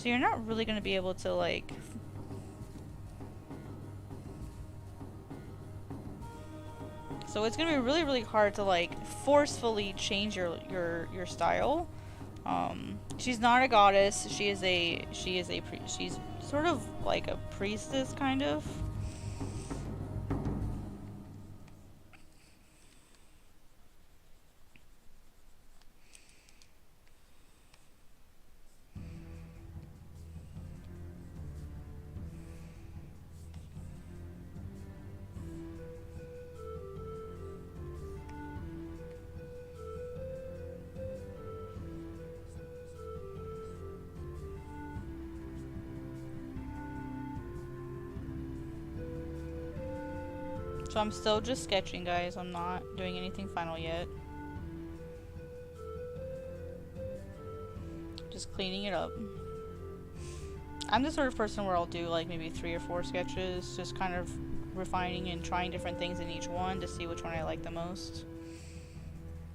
you're not really going to be able to, like... So it's going to be really, really hard to, like, forcefully change your style. She's not a goddess. She's sort of like a priestess, kind of. So I'm still just sketching, guys. I'm not doing anything final yet. Just cleaning it up. I'm the sort of person where I'll do like maybe 3 or 4 sketches, just kind of refining and trying different things in each one to see which one I like the most.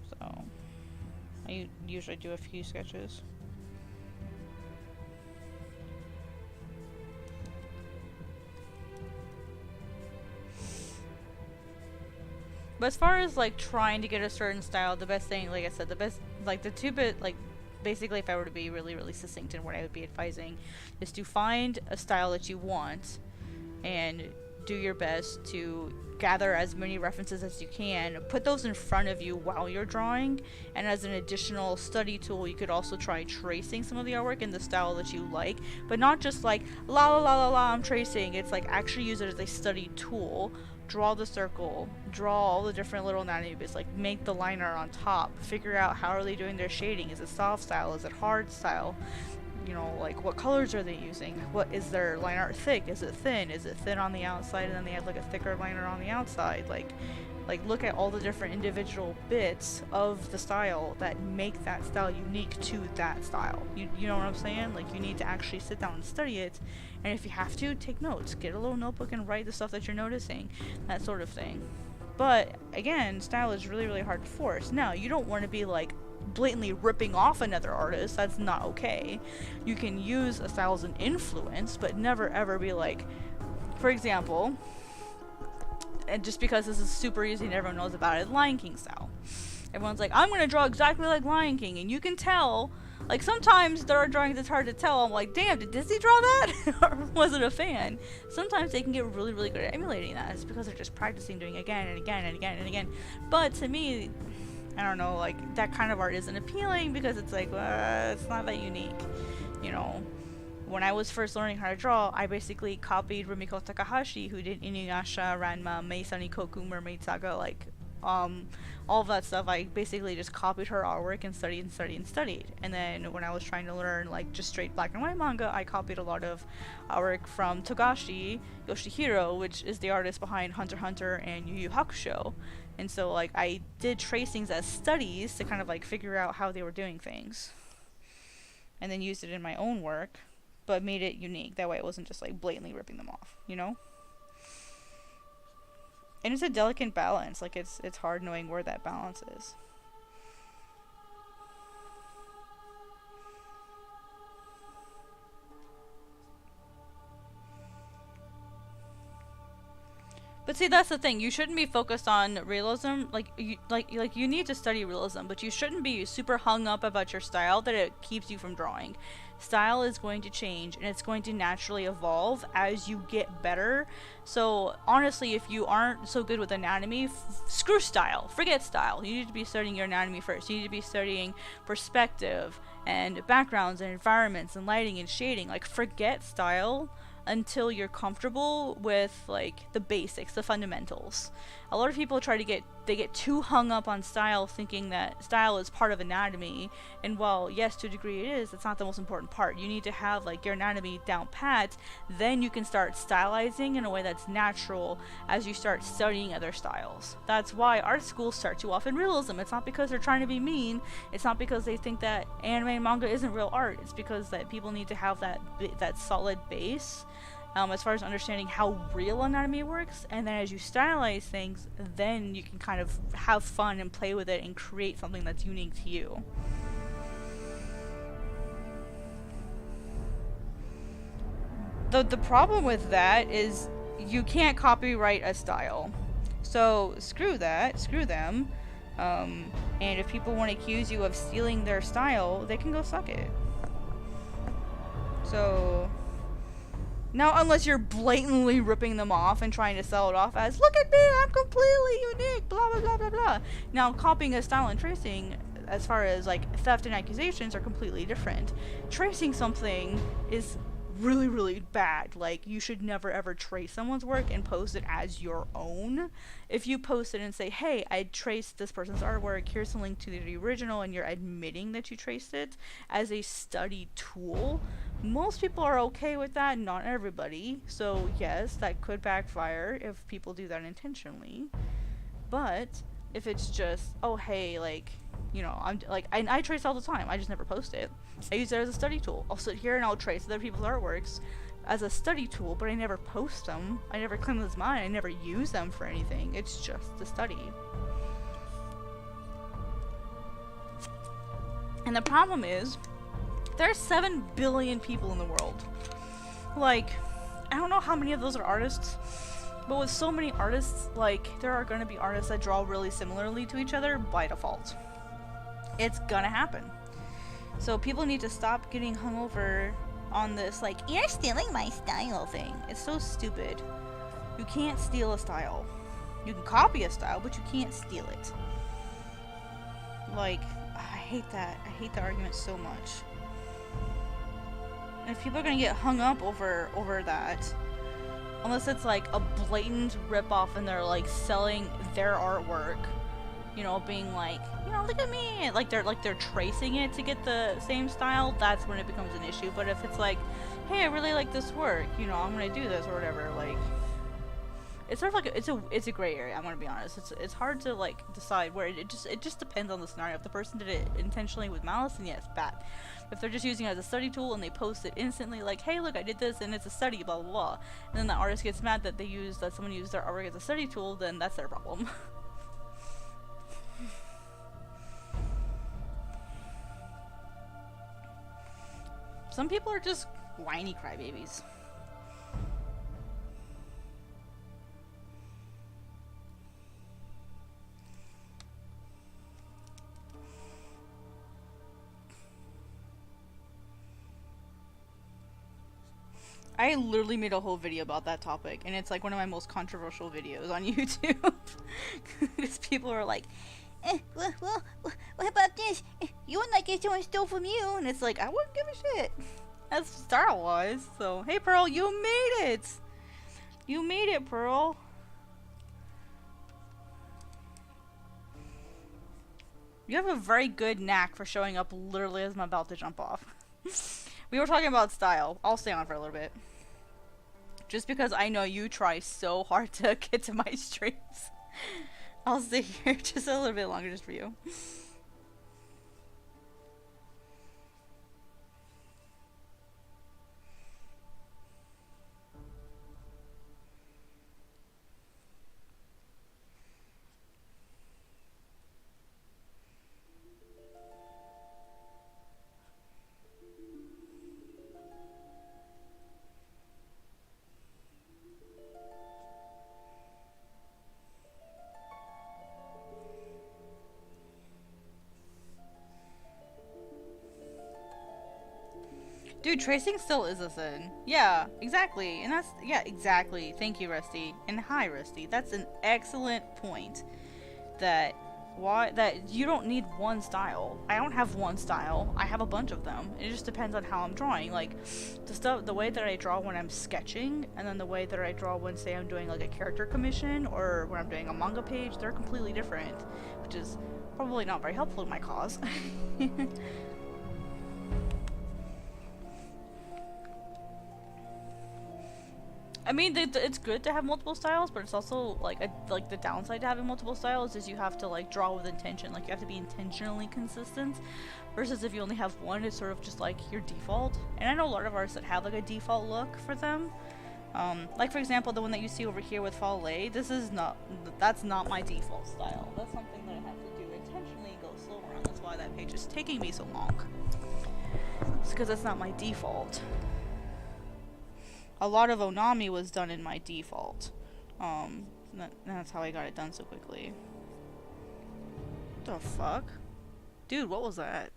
So I usually do a few sketches. But as far as like trying to get a certain style, the best thing, like I said, the best, like the 2-bit, like basically if I were to be really, really succinct in what I would be advising, is to find a style that you want and do your best to gather as many references as you can, put those in front of you while you're drawing, and as an additional study tool you could also try tracing some of the artwork in the style that you like, but not just like la la la la la I'm tracing. It's like actually use it as a study tool. Draw the circle, draw all the different little anatomy bits, like make the liner on top, figure out how are they doing their shading, is it soft style, is it hard style, you know, like what colors are they using, what is their line art thick, is it thin on the outside and then they have like a thicker liner on the outside, like look at all the different individual bits of the style that make that style unique to that style. You know what I'm saying? Like you need to actually sit down and study it, and if you have to, take notes, get a little notebook and write the stuff that you're noticing, that sort of thing. But again, style is really, really hard to force. Now, you don't want to be like blatantly ripping off another artist. That's not okay. You can use a style as an influence, but never ever be like, for example, and just because this is super easy and everyone knows about it, Lion King style. Everyone's like, I'm gonna draw exactly like Lion King, and you can tell, like sometimes there are drawings it's hard to tell. I'm like, damn, did Disney draw that? Or was it a fan? Sometimes they can get really, really good at emulating that. It's because they're just practicing doing it again and again and again and again. But to me, I don't know, like that kind of art isn't appealing because it's like, it's not that unique, you know. When I was first learning how to draw, I basically copied Rumiko Takahashi, who did Inuyasha, Ranma, Meisani Koku, Mermaid Saga, like, all of that stuff. I basically just copied her artwork and studied and studied and studied. And then when I was trying to learn, like, just straight black and white manga, I copied a lot of artwork from Togashi Yoshihiro, which is the artist behind Hunter x Hunter and Yu Yu Hakusho. And so, like, I did tracings as studies to kind of, like, figure out how they were doing things. And then used it in my own work, but made it unique. That way it wasn't just like blatantly ripping them off, you know? And it's a delicate balance. Like it's hard knowing where that balance is. But see, that's the thing. You shouldn't be focused on realism. Like you need to study realism, but you shouldn't be super hung up about your style that it keeps you from drawing. Style is going to change, and it's going to naturally evolve as you get better. So honestly, if you aren't so good with anatomy, screw style. Forget style. You need to be studying your anatomy first. You need to be studying perspective and backgrounds and environments and lighting and shading. Like, forget style. until you're comfortable with like the basics, the fundamentals. A lot of people get too hung up on style, thinking that style is part of anatomy, and while yes, to a degree it is, it's not the most important part. You need to have like your anatomy down pat, then you can start stylizing in a way that's natural as you start studying other styles. That's why art schools start you off in realism. It's not because they're trying to be mean, it's not because they think that anime and manga isn't real art, it's because that people need to have that solid base as far as understanding how real anatomy works, and then as you stylize things, then you can kind of have fun and play with it and create something that's unique to you. The problem with that is you can't copyright a style. So screw that, screw them. And if people want to accuse you of stealing their style, they can go suck it. So now, unless you're blatantly ripping them off and trying to sell it off as, look at me, I'm completely unique, blah, blah, blah, blah, blah. Now, copying a style and tracing, as far as, like, theft and accusations, are completely different. Tracing something is really, really bad. Like, you should never, ever trace someone's work and post it as your own. If you post it and say, hey, I traced this person's artwork, here's a link to the original, and you're admitting that you traced it as a study tool, most people are okay with that, not everybody. So yes, that could backfire if people do that intentionally. But if it's just, oh hey, like, you know, I'm like, I trace all the time, I just never post it. I use it as a study tool. I'll sit here and I'll trace other people's artworks as a study tool, but I never post them. I never claim them as mine. I never use them for anything. It's just a study. And the problem is, there's 7 billion people in the world. Like, I don't know how many of those are artists, but with so many artists, like, there are gonna be artists that draw really similarly to each other by default. It's gonna happen. So people need to stop getting hung over on this, like, you're stealing my style thing. It's so stupid. You can't steal a style. You can copy a style, but you can't steal it. Like, I hate that. I hate the argument so much. And if people are gonna get hung up over that, unless it's like a blatant ripoff and they're like selling their artwork, you know, being like, you know, look at me, like they're tracing it to get the same style, that's when it becomes an issue. But if it's like, hey, I really like this work, you know, I'm gonna do this or whatever, like, it's sort of like it's a gray area. I'm gonna be honest. It's hard to like decide where it just depends on the scenario. If the person did it intentionally with malice, then yes, bad. If they're just using it as a study tool and they post it instantly, like, hey, look, I did this and it's a study, blah blah blah, and then the artist gets mad that someone used their artwork as a study tool, then that's their problem. Some people are just whiny crybabies. I literally made a whole video about that topic, and it's like one of my most controversial videos on YouTube. Because people are like, well, what about this? You wouldn't like it if someone stole from you. And it's like, I wouldn't give a shit. That's style-wise. So, hey, Pearl, you made it! You made it, Pearl. You have a very good knack for showing up literally as I'm about to jump off. We were talking about style. I'll stay on for a little bit. Just because I know you try so hard to get to my streams. I'll stay here just a little bit longer just for you. Dude, tracing still is a sin. Yeah, exactly. And that's, yeah, exactly. Thank you, Rusty. And hi, Rusty. That's an excellent point. That Why that you don't need one style. I don't have one style. I have a bunch of them. It just depends on how I'm drawing. Like the way that I draw when I'm sketching, and then the way that I draw when, say, I'm doing like a character commission or when I'm doing a manga page, they're completely different, which is probably not very helpful in my cause. I mean, it's good to have multiple styles, but it's also like the downside to having multiple styles is you have to like draw with intention. Like you have to be intentionally consistent. Versus if you only have one, it's sort of just like your default. And I know a lot of artists that have like a default look for them. Like for example, the one that you see over here with Fall-A, that's not my default style. That's something that I have to do intentionally, go slower on. That's why that page is taking me so long. It's because it's not my default. A lot of Onami was done in my default. That's how I got it done so quickly. What the fuck? Dude, what was that?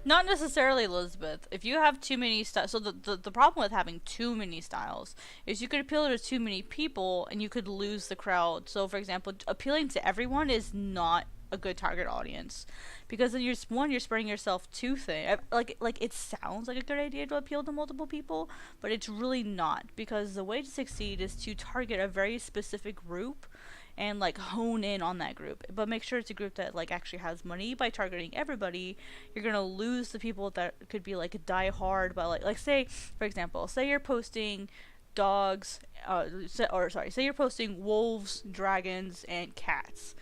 Not necessarily, Elizabeth. If you have too many styles, so the problem with having too many styles is you could appeal to too many people and you could lose the crowd. So, for example, appealing to everyone is not a good target audience because then you're spreading yourself too thin. Like it sounds like a good idea to appeal to multiple people, but it's really not, because the way to succeed is to target a very specific group and like hone in on that group, but make sure it's a group that like actually has money. By targeting everybody, you're gonna lose the people that could be like die hard, but like say for example, say you're posting dogs, say you're posting wolves, dragons, and cats.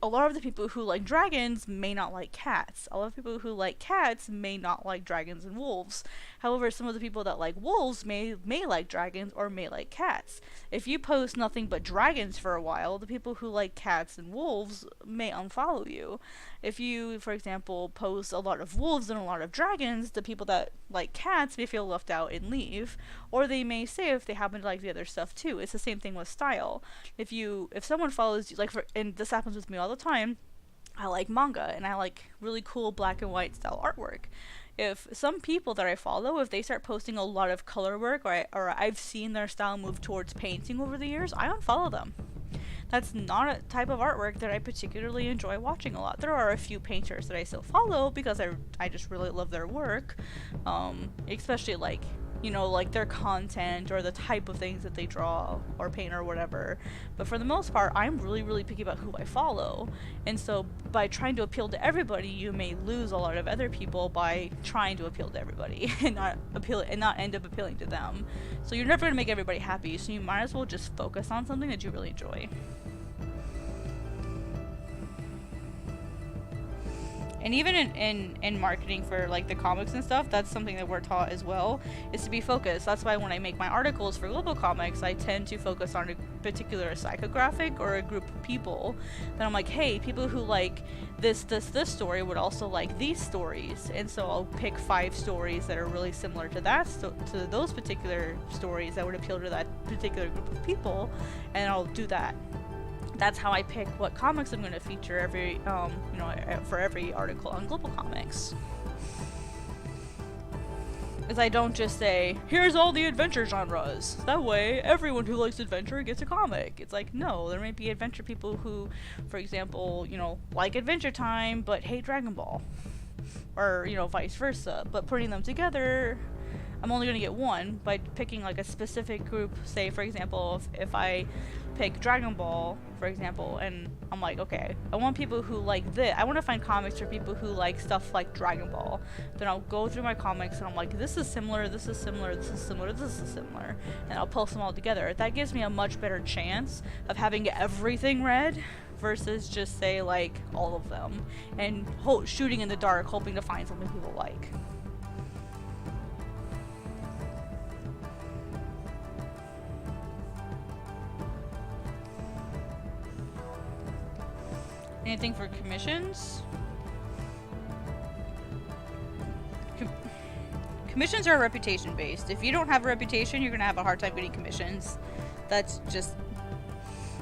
A lot of the people who like dragons may not like cats. A lot of people who like cats may not like dragons and wolves. However, some of the people that like wolves may like dragons or may like cats. If you post nothing but dragons for a while, the people who like cats and wolves may unfollow you. If you, for example, post a lot of wolves and a lot of dragons, the people that like cats may feel left out and leave. Or they may say if they happen to like the other stuff too. It's the same thing with style. If someone follows you, and this happens with me all the time, I like manga and I like really cool black and white style artwork. If some people that I follow, if they start posting a lot of color work, or I've seen their style move towards painting over the years, I unfollow them. That's not a type of artwork that I particularly enjoy watching a lot. There are a few painters that I still follow because I just really love their work, especially like, you know, like their content or the type of things that they draw or paint or whatever. But for the most part, I'm really, really picky about who I follow. And so by trying to appeal to everybody, you may lose a lot of other people by trying to appeal to everybody and not end up appealing to them. So you're never going to make everybody happy. So you might as well just focus on something that you really enjoy. And even in marketing for like the comics and stuff, that's something that we're taught as well, is to be focused. That's why when I make my articles for Global Comics, I tend to focus on a particular psychographic or a group of people. Then I'm like, hey, people who like this story would also like these stories, and so I'll pick 5 stories that are really similar to to those particular stories that would appeal to that particular group of people, and I'll do that. That's how I pick what comics I'm going to feature every, for every article on Global Comics. Is I don't just say, here's all the adventure genres. That way, everyone who likes adventure gets a comic. It's like, no, there may be adventure people who, for example, like Adventure Time, but hate Dragon Ball. Or, vice versa. But putting them together, I'm only going to get one by picking like a specific group. Say, for example, if I pick Dragon Ball, for example, and I'm like, okay, I want people who like this. I want to find comics for people who like stuff like Dragon Ball. Then I'll go through my comics and I'm like, this is similar, this is similar, this is similar, this is similar, and I'll post them all together. That gives me a much better chance of having everything read versus just say like all of them and shooting in the dark, hoping to find something people like. Anything for commissions? Commissions are reputation based. If you don't have a reputation, you're gonna have a hard time getting commissions. That's just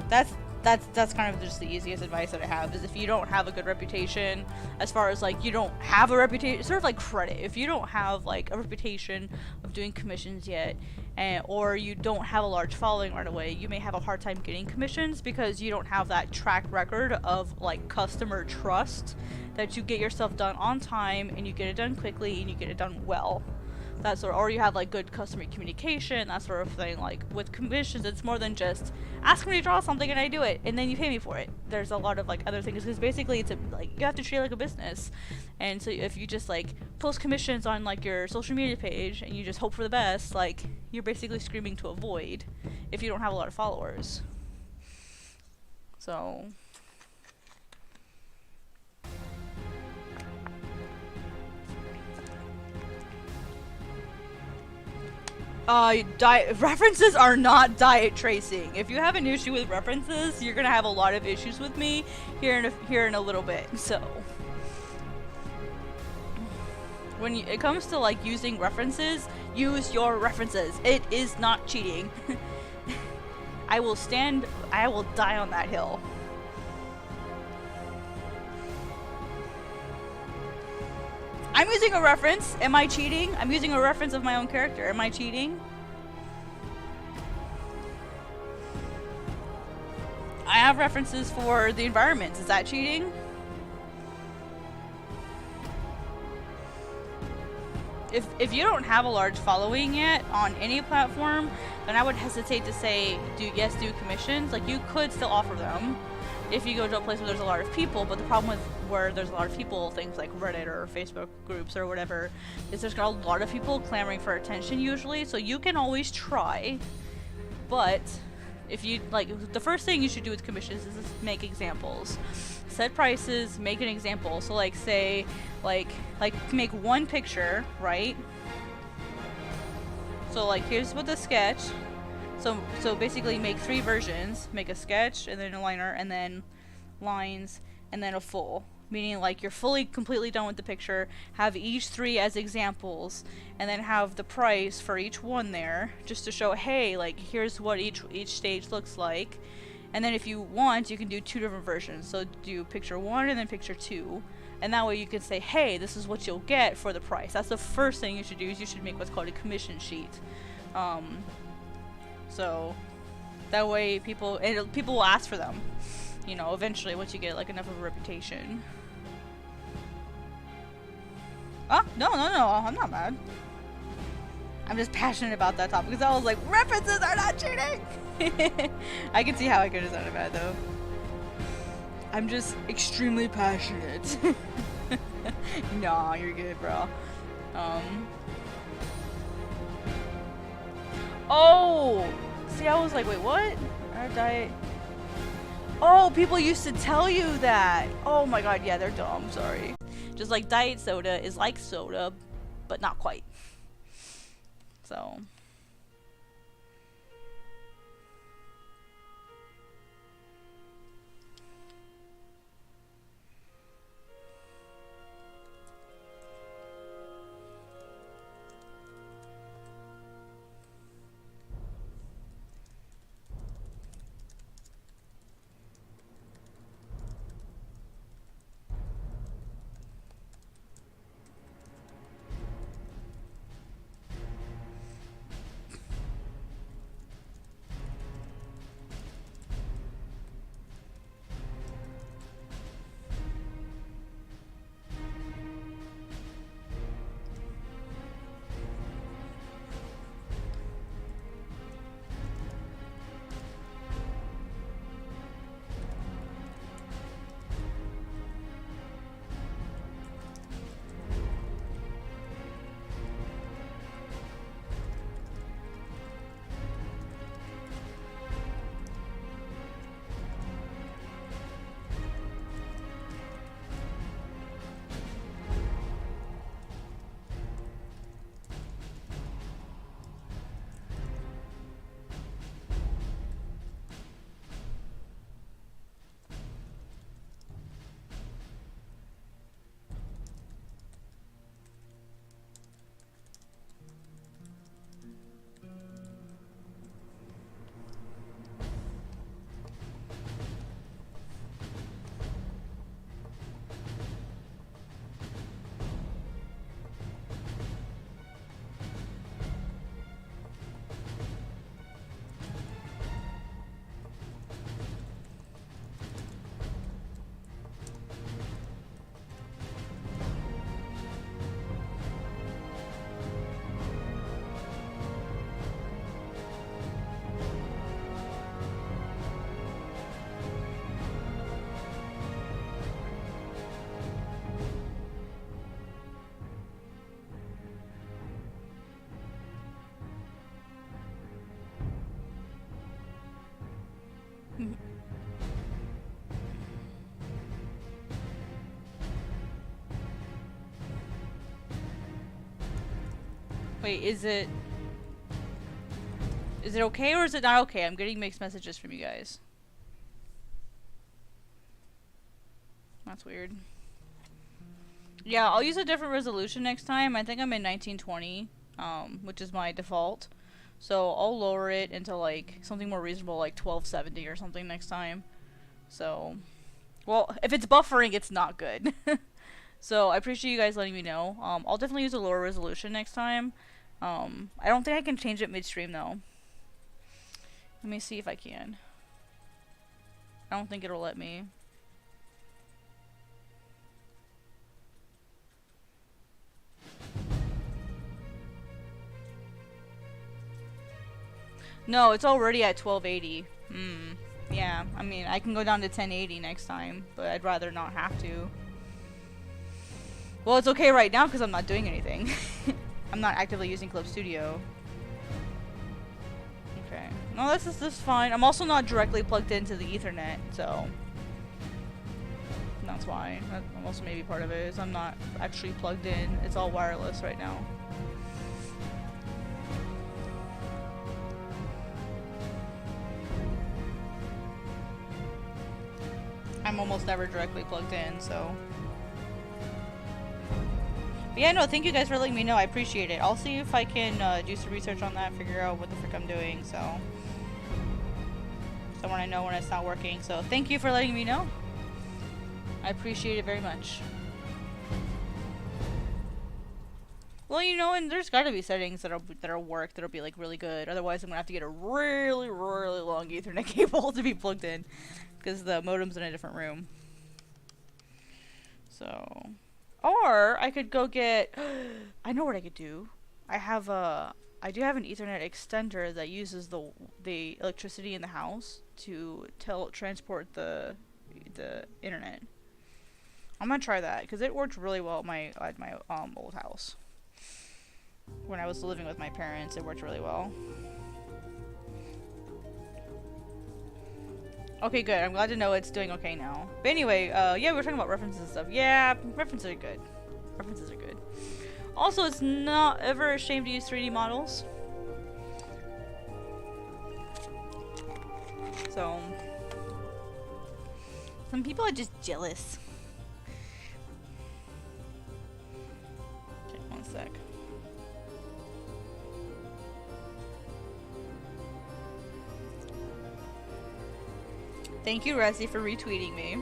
that's kind of just the easiest advice that I have, is if you don't have a good reputation, as far as like you don't have a reputation, sort of like credit. If you don't have like a reputation of doing commissions yet, or you don't have a large following right away, you may have a hard time getting commissions because you don't have that track record of like customer trust that you get yourself done on time and you get it done quickly and you get it done well. That sort of, or you have like good customer communication, that sort of thing. Like with commissions, it's more than just ask me to draw something and I do it and then you pay me for it. There's a lot of like other things, because basically it's like you have to treat it like a business. And so if you just like post commissions on like your social media page and you just hope for the best, like you're basically screaming to a void if you don't have a lot of followers. So references are not diet tracing. If you have an issue with references, you're gonna have a lot of issues with me here in a little bit. So when it comes to like using references, use your references. It is not cheating. I will die on that hill. I'm using a reference. Am I cheating? I'm using a reference of my own character. Am I cheating? I have references for the environments. Is that cheating? If you don't have a large following yet on any platform, then I would hesitate to say do commissions. Like you could still offer them if you go to a place where there's a lot of people, but the problem with where there's a lot of people, things like Reddit or Facebook groups or whatever, is there's got a lot of people clamoring for attention usually, so you can always try, but if you, like, the first thing you should do with commissions is make examples. Set prices, make an example. So like say, like make one picture, right? So like here's what the sketch. So basically make 3 versions. Make a sketch, and then a liner, and then lines, and then a full. Meaning like you're completely done with the picture. Have each 3 as examples, and then have the price for each one there, just to show, hey, like here's what each stage looks like. And then if you want, you can do 2 different versions. So do picture 1 and then picture 2. And that way you can say, hey, this is what you'll get for the price. That's the first thing you should do, is you should make what's called a commission sheet. So that way people will ask for them, you know, eventually once you get like enough of a reputation. Oh, no, I'm not mad. I'm just passionate about that topic because I was like, references are not cheating! I can see how I could have sounded bad though. I'm just extremely passionate. Nah, you're good, bro. Oh! See, I was like, wait, what? Our diet. Oh, people used to tell you that! Oh my god, yeah, they're dumb, sorry. Just like diet soda is like soda, but not quite. So. Wait, is it okay or is it not okay? I'm getting mixed messages from you guys. That's weird. Yeah, I'll use a different resolution next time. I think I'm in 1920, which is my default. So I'll lower it into like something more reasonable, like 1270 or something next time. So, well, if it's buffering, it's not good. So I appreciate you guys letting me know. I'll definitely use a lower resolution next time. I don't think I can change it midstream though. Let me see if I can. I don't think it'll let me. No, it's already at 1280. Yeah, I mean, I can go down to 1080 next time, but I'd rather not have to. Well, it's okay right now because I'm not doing anything. I'm not actively using Clip Studio. Okay. No, this is fine. I'm also not directly plugged into the Ethernet, so that's why. That also maybe part of it is I'm not actually plugged in. It's all wireless right now. I'm almost never directly plugged in, so. But yeah, no, thank you guys for letting me know. I appreciate it. I'll see if I can do some research on that, figure out what the frick I'm doing, so when I know when it's not working. So thank you for letting me know. I appreciate it very much. Well, you know, and there's gotta be settings that'll work, that'll be like really good. Otherwise, I'm gonna have to get a really, really long Ethernet cable to be plugged in, because the modem's in a different room. So, or I could go get. I know what I could do. I do have an Ethernet extender that uses the electricity in the house to transport the internet. I'm gonna try that because it worked really well at my old house. When I was living with my parents, it worked really well. Okay, good. I'm glad to know it's doing okay now. But anyway, yeah, we were talking about references and stuff. Yeah, references are good. References are good. Also, it's not ever a shame to use 3D models. So, some people are just jealous. Okay, one sec. Thank you, Resi, for retweeting me.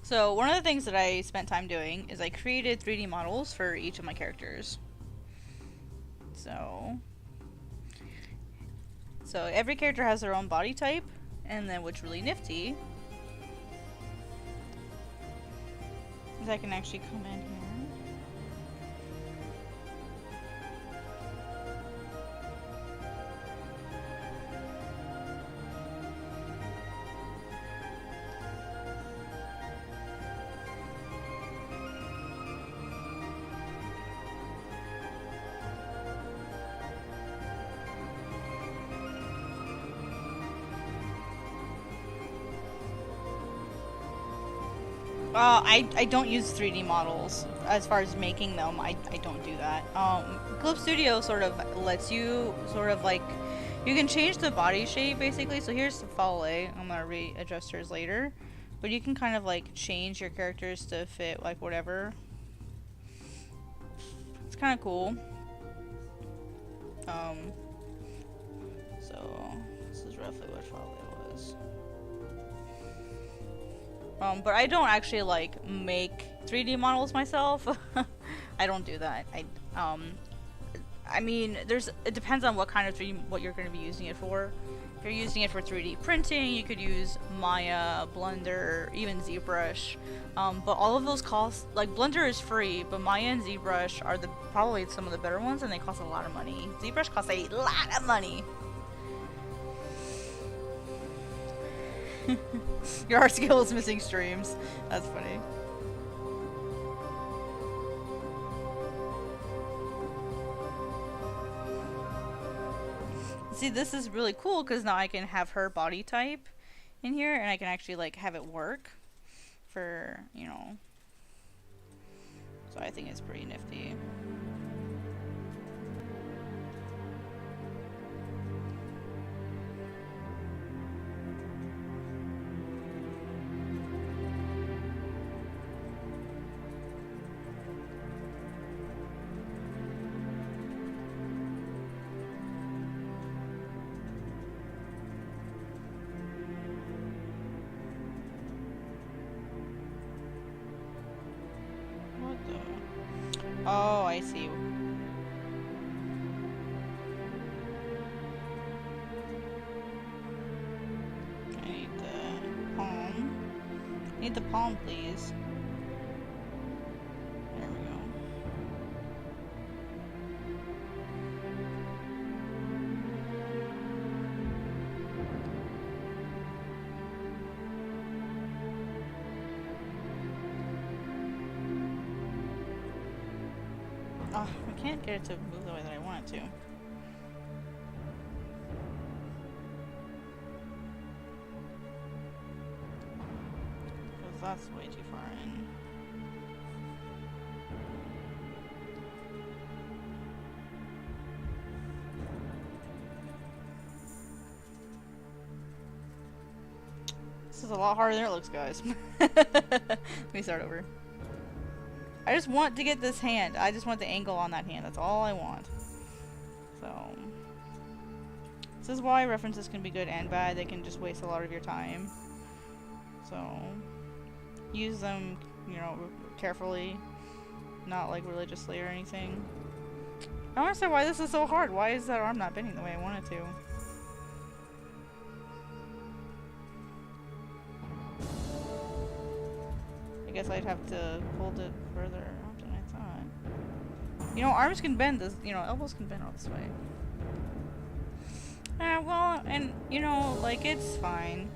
So, one of the things that I spent time doing is I created 3D models for each of my characters. So every character has their own body type, and then what's really nifty is I can actually come in here. I don't use 3D models. As far as making them, I don't do that. Clip Studio sort of lets you sort of like, you can change the body shape basically. So here's the Fale. I'm gonna readjust hers later. But you can kind of like change your characters to fit like whatever. It's kind of cool. So this is roughly what Fale was. But I don't actually like make 3D models myself. I don't do that. I mean, it depends on what kind of 3D, what you're going to be using it for. If you're using it for 3D printing, you could use Maya, Blender, even ZBrush. But all of those cost, like Blender is free, but Maya and ZBrush are probably some of the better ones, and they cost a lot of money. ZBrush costs a lot of money. Your art skill is missing streams. That's funny. See, this is really cool because now I can have her body type in here and I can actually like have it work for, you know. So I think it's pretty nifty. Oh, I see. I need the palm. I need the palm, please. There we go. Oh, I can't get it to move the way that I want it to. Because that's way too far in. This is a lot harder than it looks, guys. Let me start over. I just want to get this hand. I just want the angle on that hand. That's all I want. So, this is why references can be good and bad. They can just waste a lot of your time. So, use them, you know, carefully. Not like religiously or anything. I don't understand why this is so hard. Why is that arm not bending the way I want it to? I guess I'd have to hold it further out than I thought. You know, arms can bend this, you know, elbows can bend all this way. Well, and, you know, like, it's fine.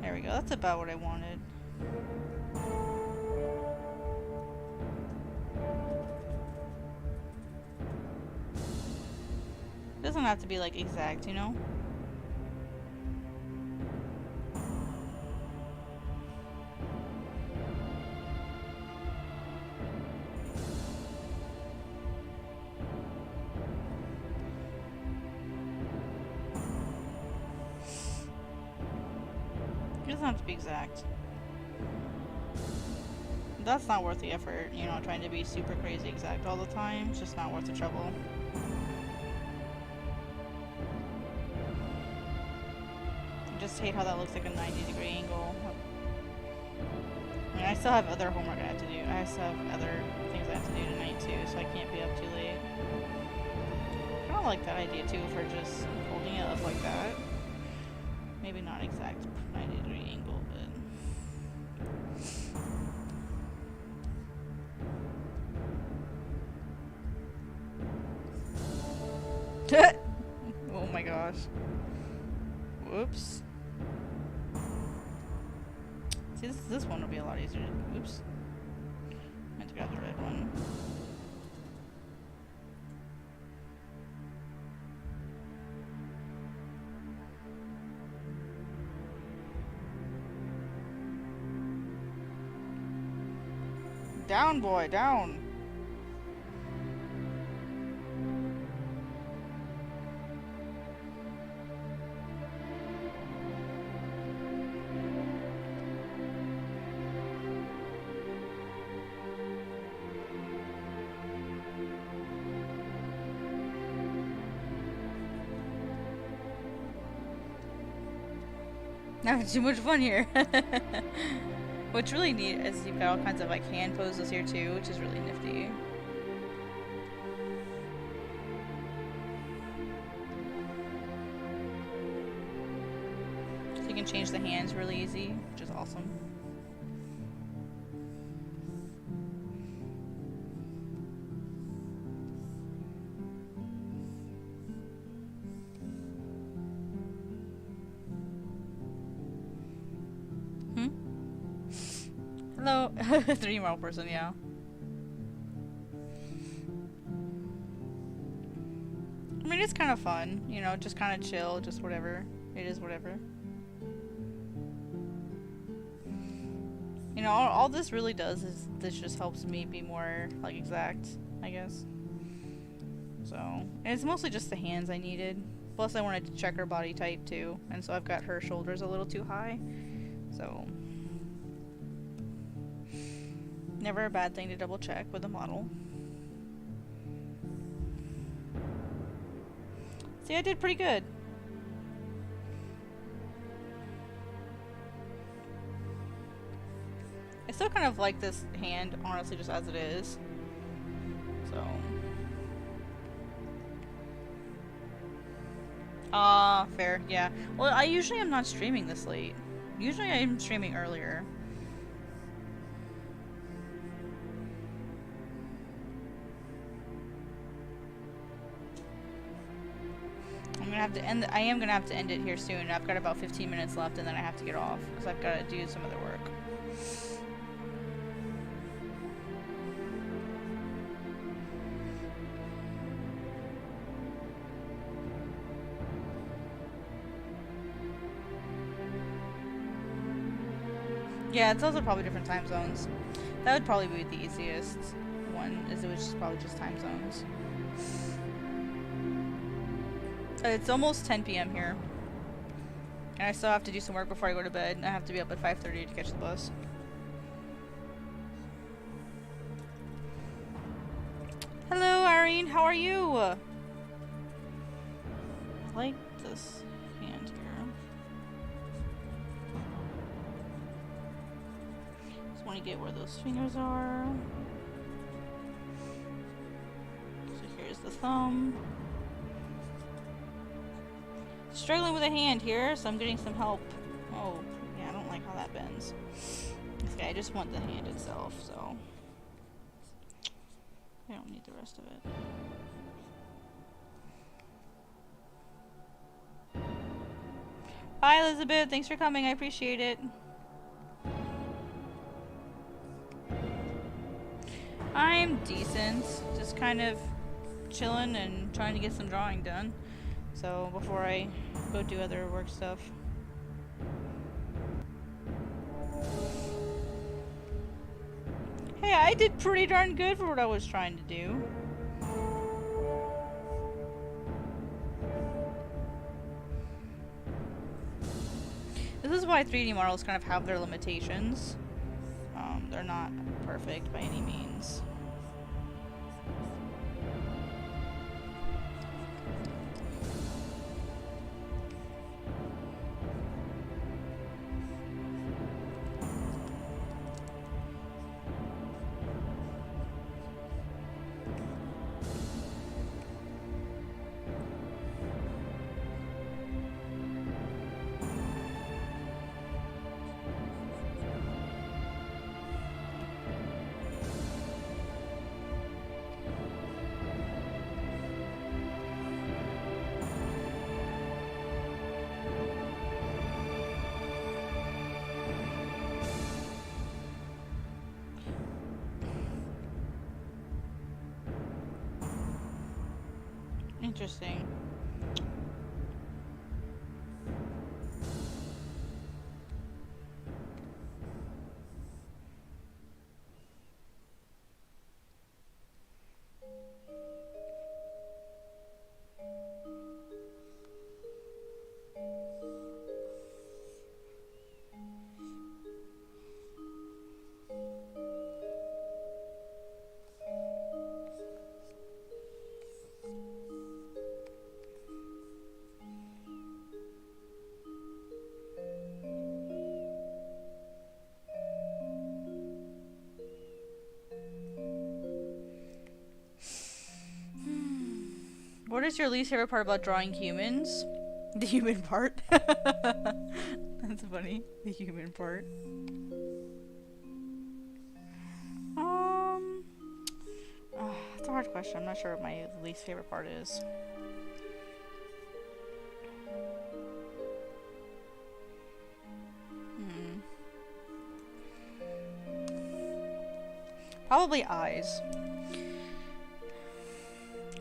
There we go, that's about what I wanted. It doesn't have to be, like, exact, you know? It doesn't have to be exact. That's not worth the effort, you know, trying to be super crazy exact all the time. It's just not worth the trouble. I just hate how that looks like a 90-degree angle. I mean, I still have other homework I have to do. I still have other things I have to do tonight too, so I can't be up too late. I don't like that idea too for just holding it up like that. Maybe not exact 90-degree angle, but... Oh my gosh. Whoops. See, this one will be a lot easier. Oops. I meant to grab the red one. Down, boy, down. I'm having too much fun here. What's really neat is you've got all kinds of like hand poses here too, which is really nifty. So you can change the hands really easy, which is awesome. Hello, 3-year-old person, yeah. I mean, it's kind of fun, you know, just kind of chill, just whatever. It is whatever. You know, all this really does is this just helps me be more, like, exact, I guess. So, and it's mostly just the hands I needed. Plus I wanted to check her body type too, and so I've got her shoulders a little too high. So, never a bad thing to double check with a model. See, I did pretty good. I still kind of like this hand, honestly, just as it is. So. Fair, yeah. Well, I usually am not streaming this late. Usually I'm streaming earlier. I'm gonna have to end I am gonna have to end it here soon. I've got about 15 minutes left and then I have to get off because I've got to do some other work. Yeah, it's also probably different time zones. That would probably be the easiest one, is it was just probably just time zones. It's almost 10 p.m. here. And I still have to do some work before I go to bed. I have to be up at 5:30 to catch the bus. Hello, Irene. How are you? I like this hand here. Just want to get where those fingers are. So here's the thumb. Struggling with a hand here, so I'm getting some help. Oh, yeah, I don't like how that bends. Okay, I just want the hand itself, so I don't need the rest of it. Bye, Elizabeth. Thanks for coming. I appreciate it. I'm decent. Just kind of chilling and trying to get some drawing done. So, before I go do other work stuff. Hey, I did pretty darn good for what I was trying to do. This is why 3D models kind of have their limitations. They're not perfect by any means. Interesting. What is your least favorite part about drawing humans? The human part. That's funny. The human part. It's a hard question. I'm not sure what my least favorite part is. Probably eyes.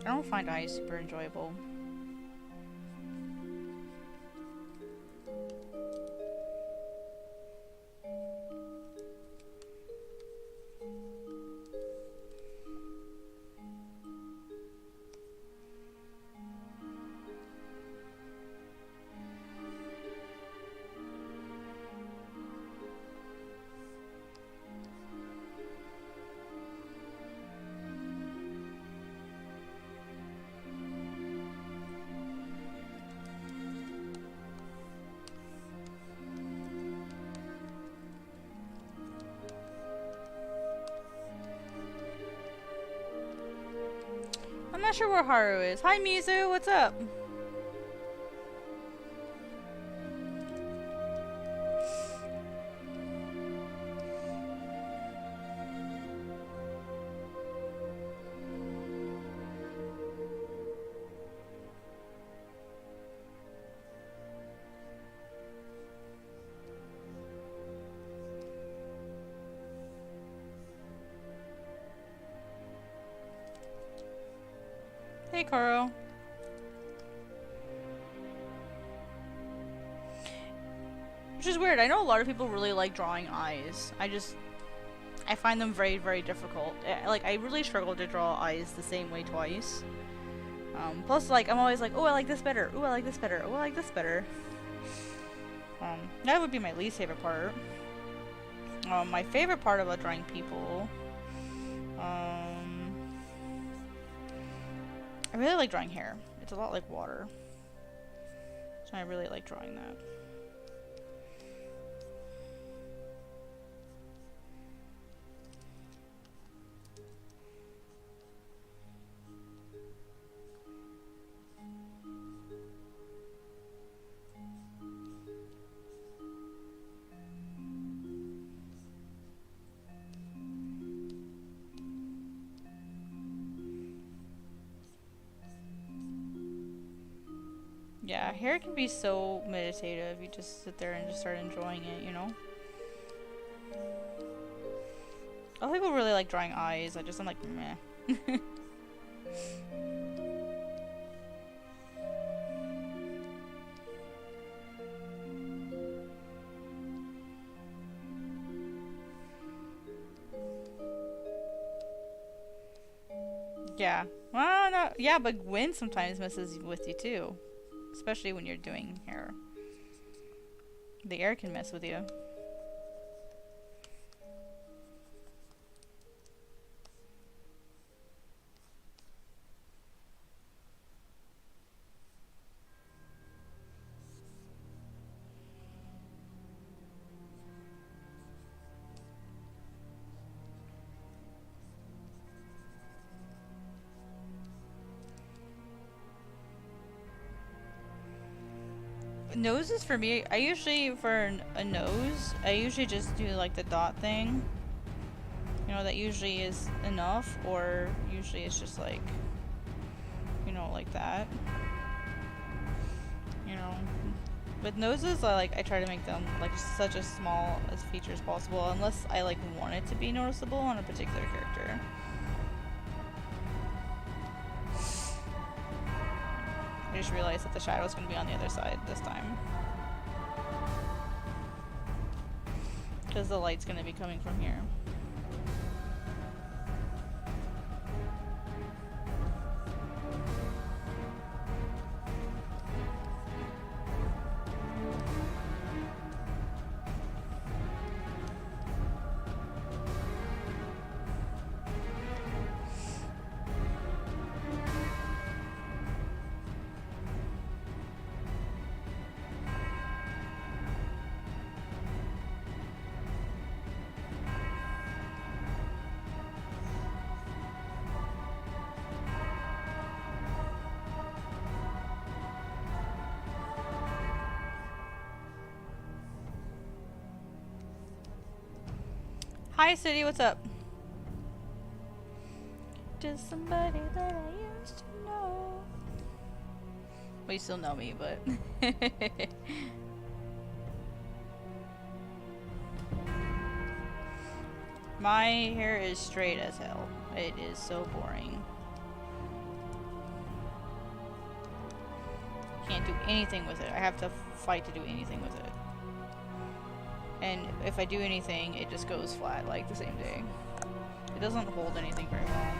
I don't find eyes super enjoyable. not sure where Haru is. Hi, Mizu. What's up? Hey, Koro. Which is weird. I know a lot of people really like drawing eyes. I find them very, very difficult. Like, I really struggle to draw eyes the same way twice. Plus, like, I'm always like, oh, I like this better. Oh, I like this better. Oh, I like this better. That would be my least favorite part. My favorite part about drawing people, I really like drawing hair. It's a lot like water. So I really like drawing that. Yeah, hair can be so meditative. You just sit there and just start enjoying it, you know? Other people really like drawing eyes. I'm like, meh. Yeah. Well, no, yeah, but wind sometimes messes with you too. Especially when you're doing hair. The air can mess with you. Noses for me, I usually, for a nose, I usually just do like the dot thing. You know, that usually is enough, or usually it's just like, you know, like that. You know, with noses, I try to make them like such as small as feature as possible, unless I like want it to be noticeable on a particular character. I just realized that the shadow's gonna be on the other side this time. Because the light's gonna be coming from here. Hi, City, what's up? Just somebody that I used to know. Well, you still know me, but... My hair is straight as hell. It is so boring. Can't do anything with it. I have to fight to do anything with it. And if I do anything, it just goes flat like the same day. It doesn't hold anything very well.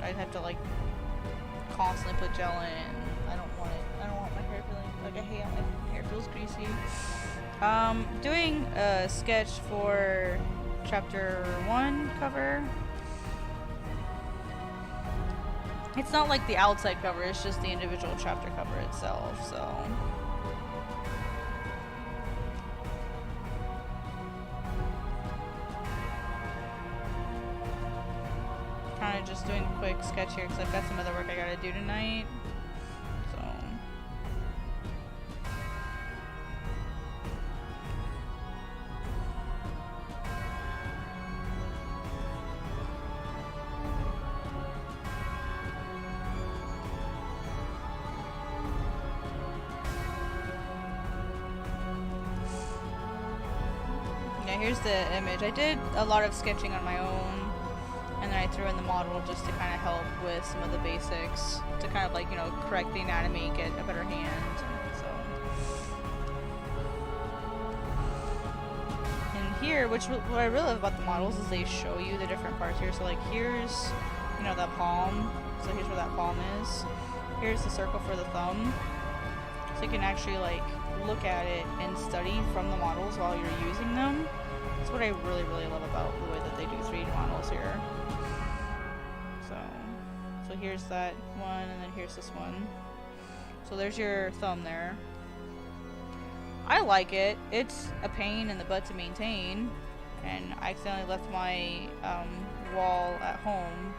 I'd have to like constantly put gel in. I don't want it. I don't want my hair feeling like I hate my hair feels greasy. Doing a sketch for chapter 1 cover. It's not like the outside cover, it's just the individual chapter cover itself, so... quick sketch here because I've got some other work I gotta do tonight. So. Yeah, here's the image. I did a lot of sketching on my own, and then I threw in the model just to kind of help with some of the basics, to kind of like, you know, correct the anatomy, get a better hand, so. And here, what I really love about the models is they show you the different parts here. So like here's, you know, that palm, so here's where that palm is. Here's the circle for the thumb, so you can actually like look at it and study from the models while you're using them. That's what I really, really love about the way that they do 3D models here. So here's that one, and then here's this one. So there's your thumb there. I like it. It's a pain in the butt to maintain, and I accidentally left my wall at home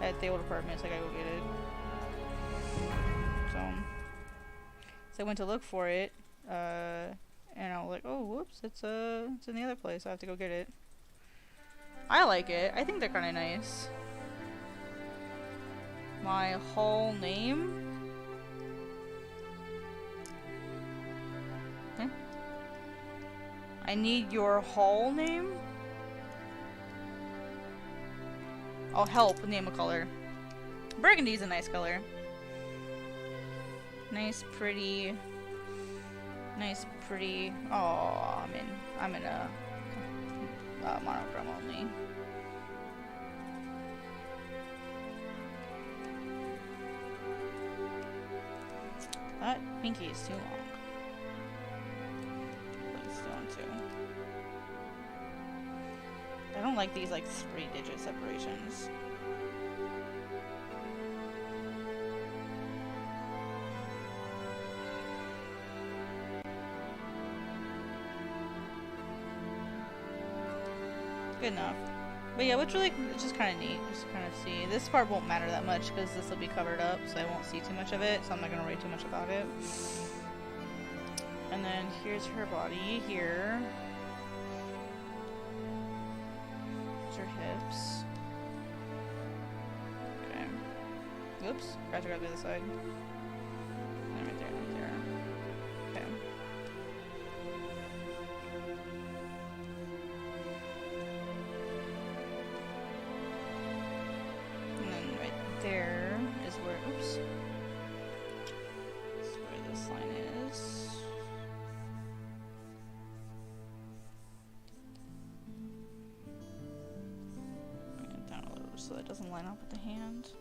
at the old apartment, so I gotta go get it. So I went to look for it, and I was like, oh, whoops, it's in the other place. I have to go get it. I like it. I think they're kind of nice. My whole name? Huh? I need your whole name? Oh, help. Name a color. Burgundy's a nice color. Nice, pretty. Nice, pretty. Oh, I'm in a monochrome only. That pinky is too long. But it's doing too. I don't like these like 3-digit separations. Good enough. But yeah, it's just kind of neat. Just kind of see. This part won't matter that much because this will be covered up, so I won't see too much of it. So I'm not gonna worry too much about it. And then here's her body here. Here's her hips. Okay. Oops. Forgot to grab the other side. And right there, right there. Okay. There is where, oops, that's where this line is. Bring it down a little so that it doesn't line up with the hand.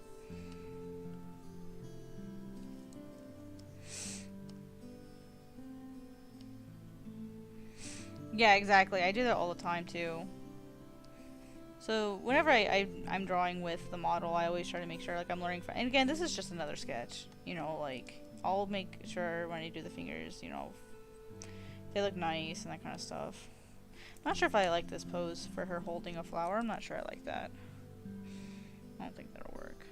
Yeah, exactly. I do that all the time too. So whenever I'm drawing with the model, I always try to make sure like I'm learning from, and again, this is just another sketch, you know, like I'll make sure when I do the fingers, you know, they look nice and that kind of stuff. I'm not sure if I like this pose for her holding a flower. I'm not sure I like that. I don't think that'll work.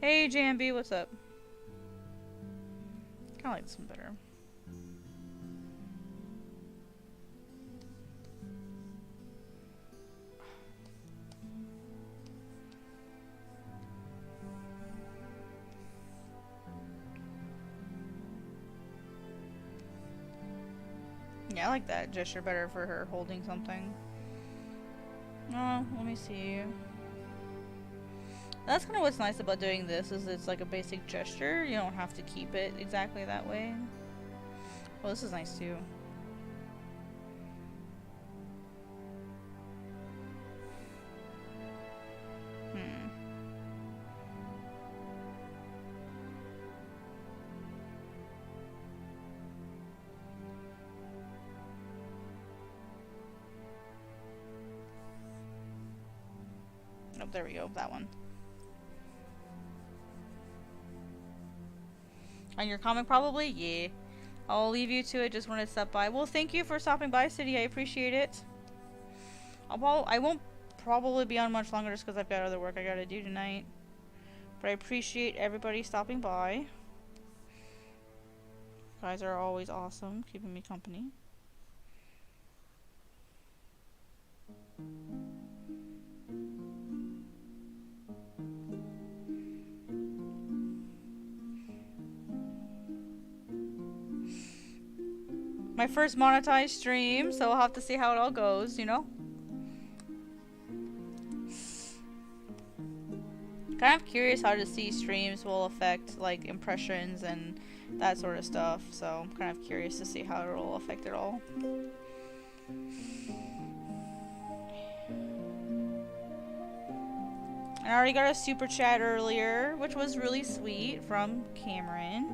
Hey JMB, what's up? Kinda like this one better. Yeah, I like that gesture better for her holding something. Oh, let me see. That's kind of what's nice about doing this, is it's like a basic gesture. You don't have to keep it exactly that way. Well, this is nice too. Oh, there we go, that one. On your comic, probably? Yeah. I'll leave you to it, just wanted to stop by. Well, thank you for stopping by, City. I appreciate it. I won't probably be on much longer just because I've got other work I gotta do tonight. But I appreciate everybody stopping by. You guys are always awesome, keeping me company. My first monetized stream, so we'll have to see how it all goes, you know? Kind of curious how to see streams will affect, like, impressions and that sort of stuff, so I'm kind of curious to see how it will affect it all. I already got a super chat earlier, which was really sweet, from Cameron.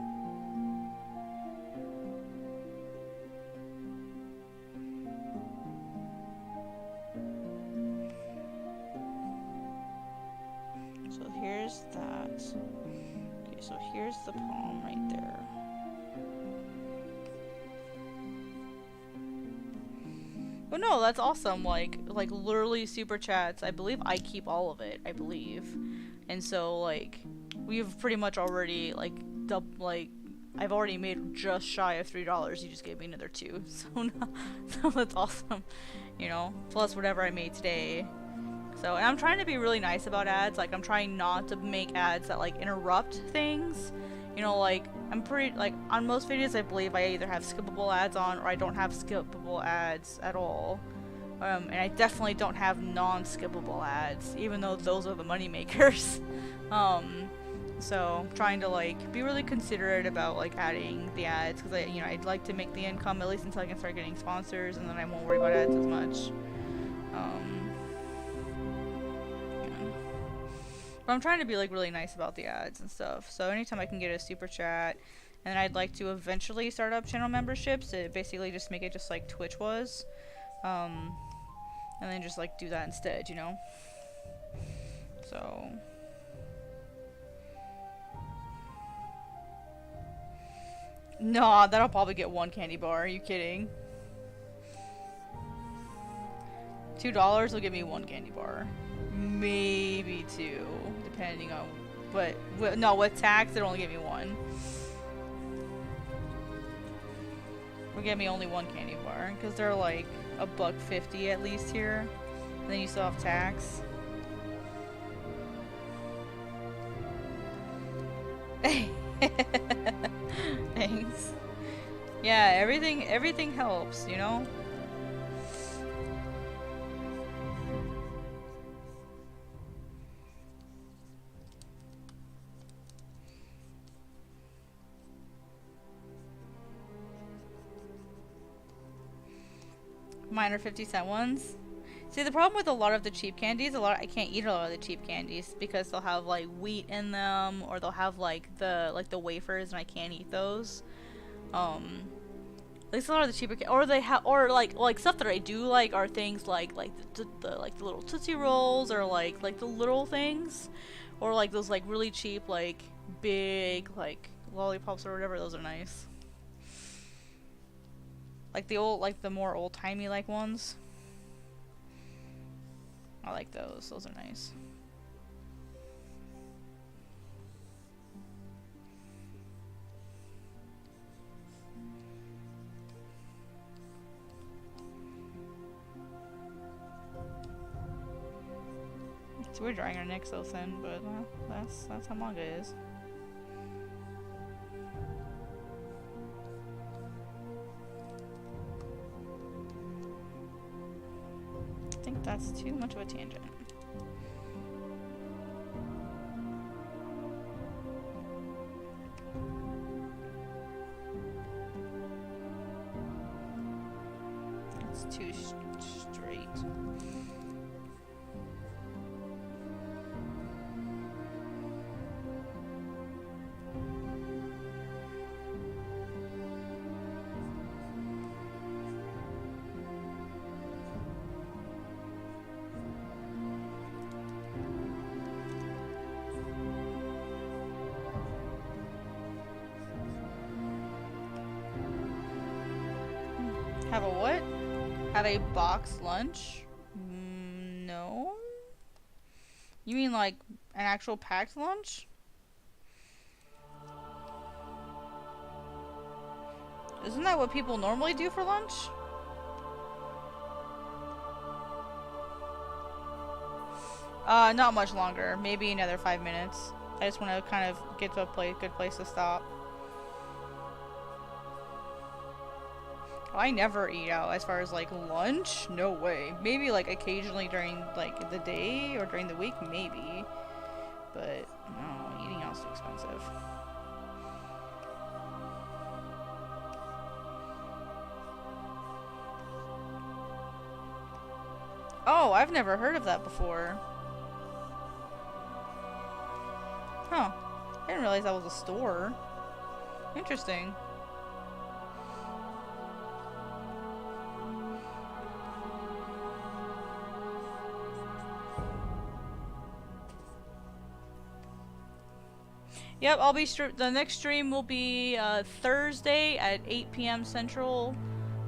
So here's that. Okay, so here's the palm right there. But no, that's awesome. Like literally super chats. I believe I keep all of it. I believe, and so like we've pretty much already I've already made just shy of $3. You just gave me another $2, so that's awesome. You know, plus whatever I made today. So, and I'm trying to be really nice about ads. Like, I'm trying not to make ads that like interrupt things. You know, like, I'm pretty, like, on most videos I believe I either have skippable ads on or I don't have skippable ads at all. And I definitely don't have non-skippable ads, even though those are the money makers. So, trying to, like, be really considerate about, like, adding the ads, because, I'd like to make the income at least until I can start getting sponsors, and then I won't worry about ads as much. But I'm trying to be like really nice about the ads and stuff. So anytime I can get a super chat, and I'd like to eventually start up channel memberships to basically just make it just like Twitch was, and then just like do that instead, you know. So no, that'll probably get 1 candy bar. Are you kidding? $2 will give me 1 candy bar. Maybe 2, depending on, but no, with tax it'll only give me 1. Will give me only 1 candy bar because they're like $1.50 at least here, and then you still have tax. Thanks. Yeah, everything helps, you know. Mine are 50-cent ones. See, the problem with a lot of the cheap candies, I can't eat a lot of the cheap candies because they'll have like wheat in them, or they'll have like the wafers, and I can't eat those. At least a lot of the cheaper, or they have, or like stuff that I do like are things like the little Tootsie Rolls, or like the little things, or like those like really cheap like big like lollipops or whatever. Those are nice. Like the old, like the more old-timey like ones. I like those. Those are nice. So we're drying our necks so thin, but that's how manga is. I think that's too much of a tangent. It's too straight. Have a what? Have a boxed lunch? No. You mean like an actual packed lunch? Isn't that what people normally do for lunch? Not much longer. Maybe another 5 minutes. I just want to kind of get to a good place to stop. Oh, I never eat out as far as like lunch. No way. Maybe like occasionally during like the day or during the week, maybe. But no, eating out's too expensive. Oh, I've never heard of that before. Huh. I didn't realize that was a store. Interesting. Yep, I'll be the next stream will be Thursday at 8 p.m. Central.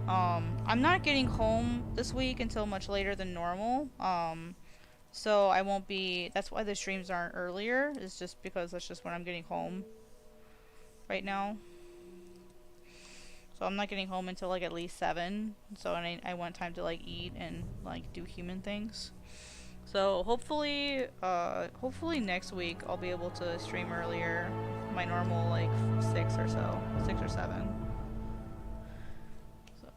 I'm not getting home this week until much later than normal. So I won't be. That's why the streams aren't earlier. It's just because that's just when I'm getting home right now. So I'm not getting home until like at least 7. So I want time to like eat and like do human things. So hopefully next week I'll be able to stream earlier, my normal like 6 or 7. So.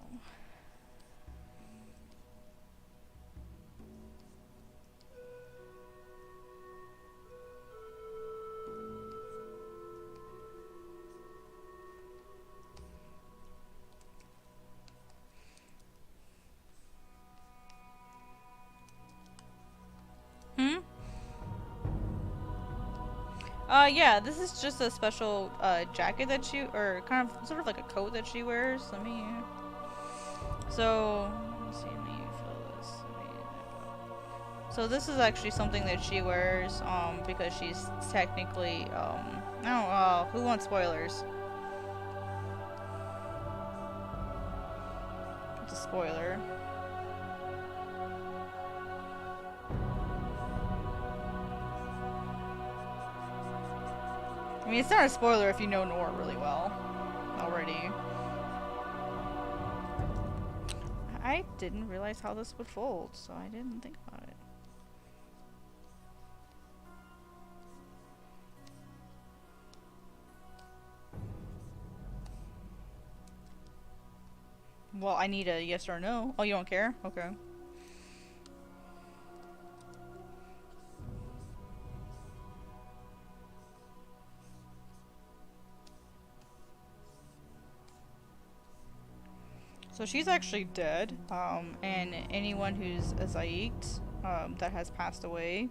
Yeah, this is just a special jacket that she, or kind of sort of like a coat that she wears. Let me see. Let me fill this. So this is actually something that she wears because she's technically no. Who wants spoilers? It's a spoiler. I mean, it's not a spoiler if you know Nora really well already. I didn't realize how this would fold, so I didn't think about it. Well, I need a yes or no. Oh, you don't care? Okay. So she's actually dead, and anyone who's a Zaikt, that has passed away,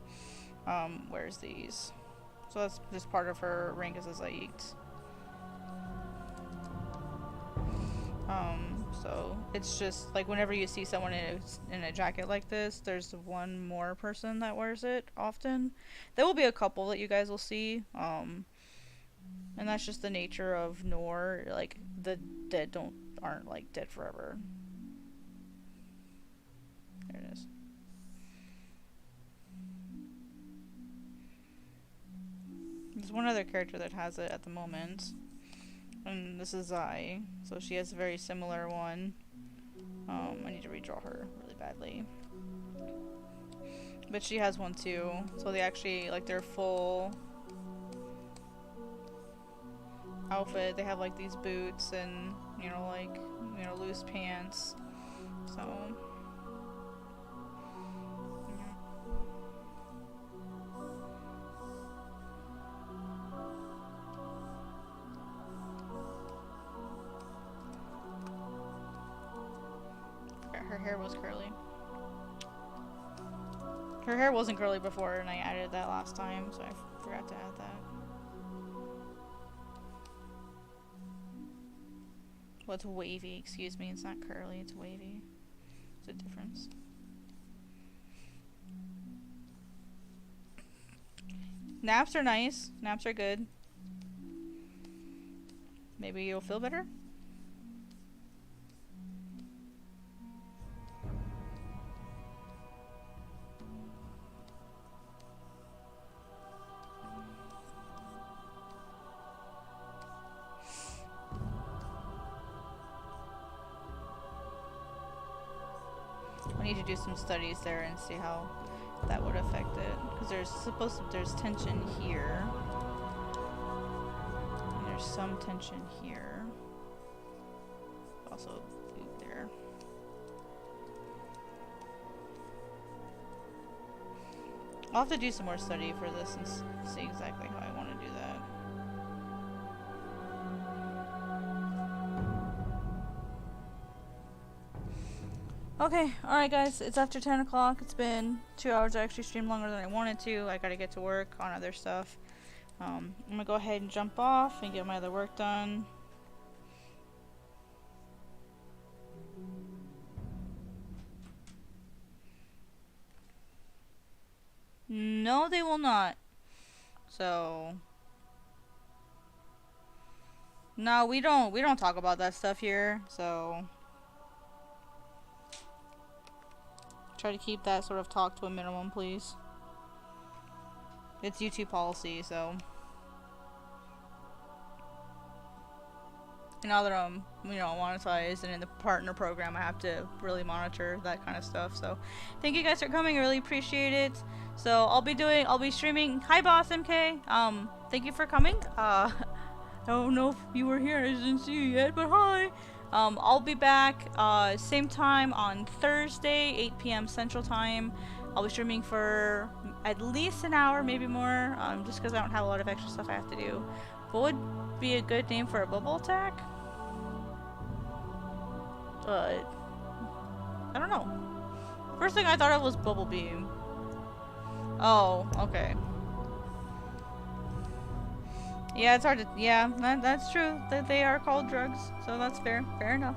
wears these. So that's just part of her rank as a Zaikt. So it's just like whenever you see someone in a jacket like this, there's one more person that wears it often. There will be a couple that you guys will see, and that's just the nature of Nor. Like the dead aren't like dead forever. There it is. There's one other character that has it at the moment. And this is Zai. So she has a very similar one. I need to redraw her really badly. But she has one too. So they actually, like their full outfit, they have like these boots and, loose pants. So... her hair was curly. Her hair wasn't curly before, and I added that last time, so I forgot to add that. Well, it's wavy, excuse me. It's not curly, it's wavy. It's a difference. Naps are nice. Naps are good. Maybe you'll feel better? do some studies there and see how that would affect it. Because there's tension here. And there's some tension here. Also food there. I'll have to do some more study for this and see exactly how I want to do that. Okay, alright guys, it's after 10 o'clock. It's been 2 hours. I actually streamed longer than I wanted to. I gotta get to work on other stuff. I'm gonna go ahead and jump off and get my other work done. No, they will not. So no, we don't talk about that stuff here. So try to keep that sort of talk to a minimum, please. It's YouTube policy, so. Now that I'm, monetized and in the partner program, I have to really monitor that kind of stuff. So, thank you guys for coming. I really appreciate it. So, I'll be streaming. Hi, Boss MK. Thank you for coming. I don't know if you were here. I didn't see you yet, but hi. I'll be back same time on Thursday, 8 p.m. Central Time. I'll be streaming for at least an hour, maybe more, just because I don't have a lot of extra stuff I have to do. What would be a good name for a bubble attack? I don't know. First thing I thought of was Bubble Beam. Oh, okay. Yeah, it's hard to. Yeah, that's true. That they are called drugs, so that's fair. Fair enough.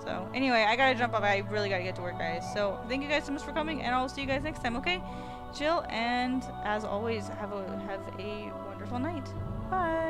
So anyway, I gotta jump off. I really gotta get to work, guys. So thank you guys so much for coming, and I'll see you guys next time. Okay, chill, and as always, have a wonderful night. Bye.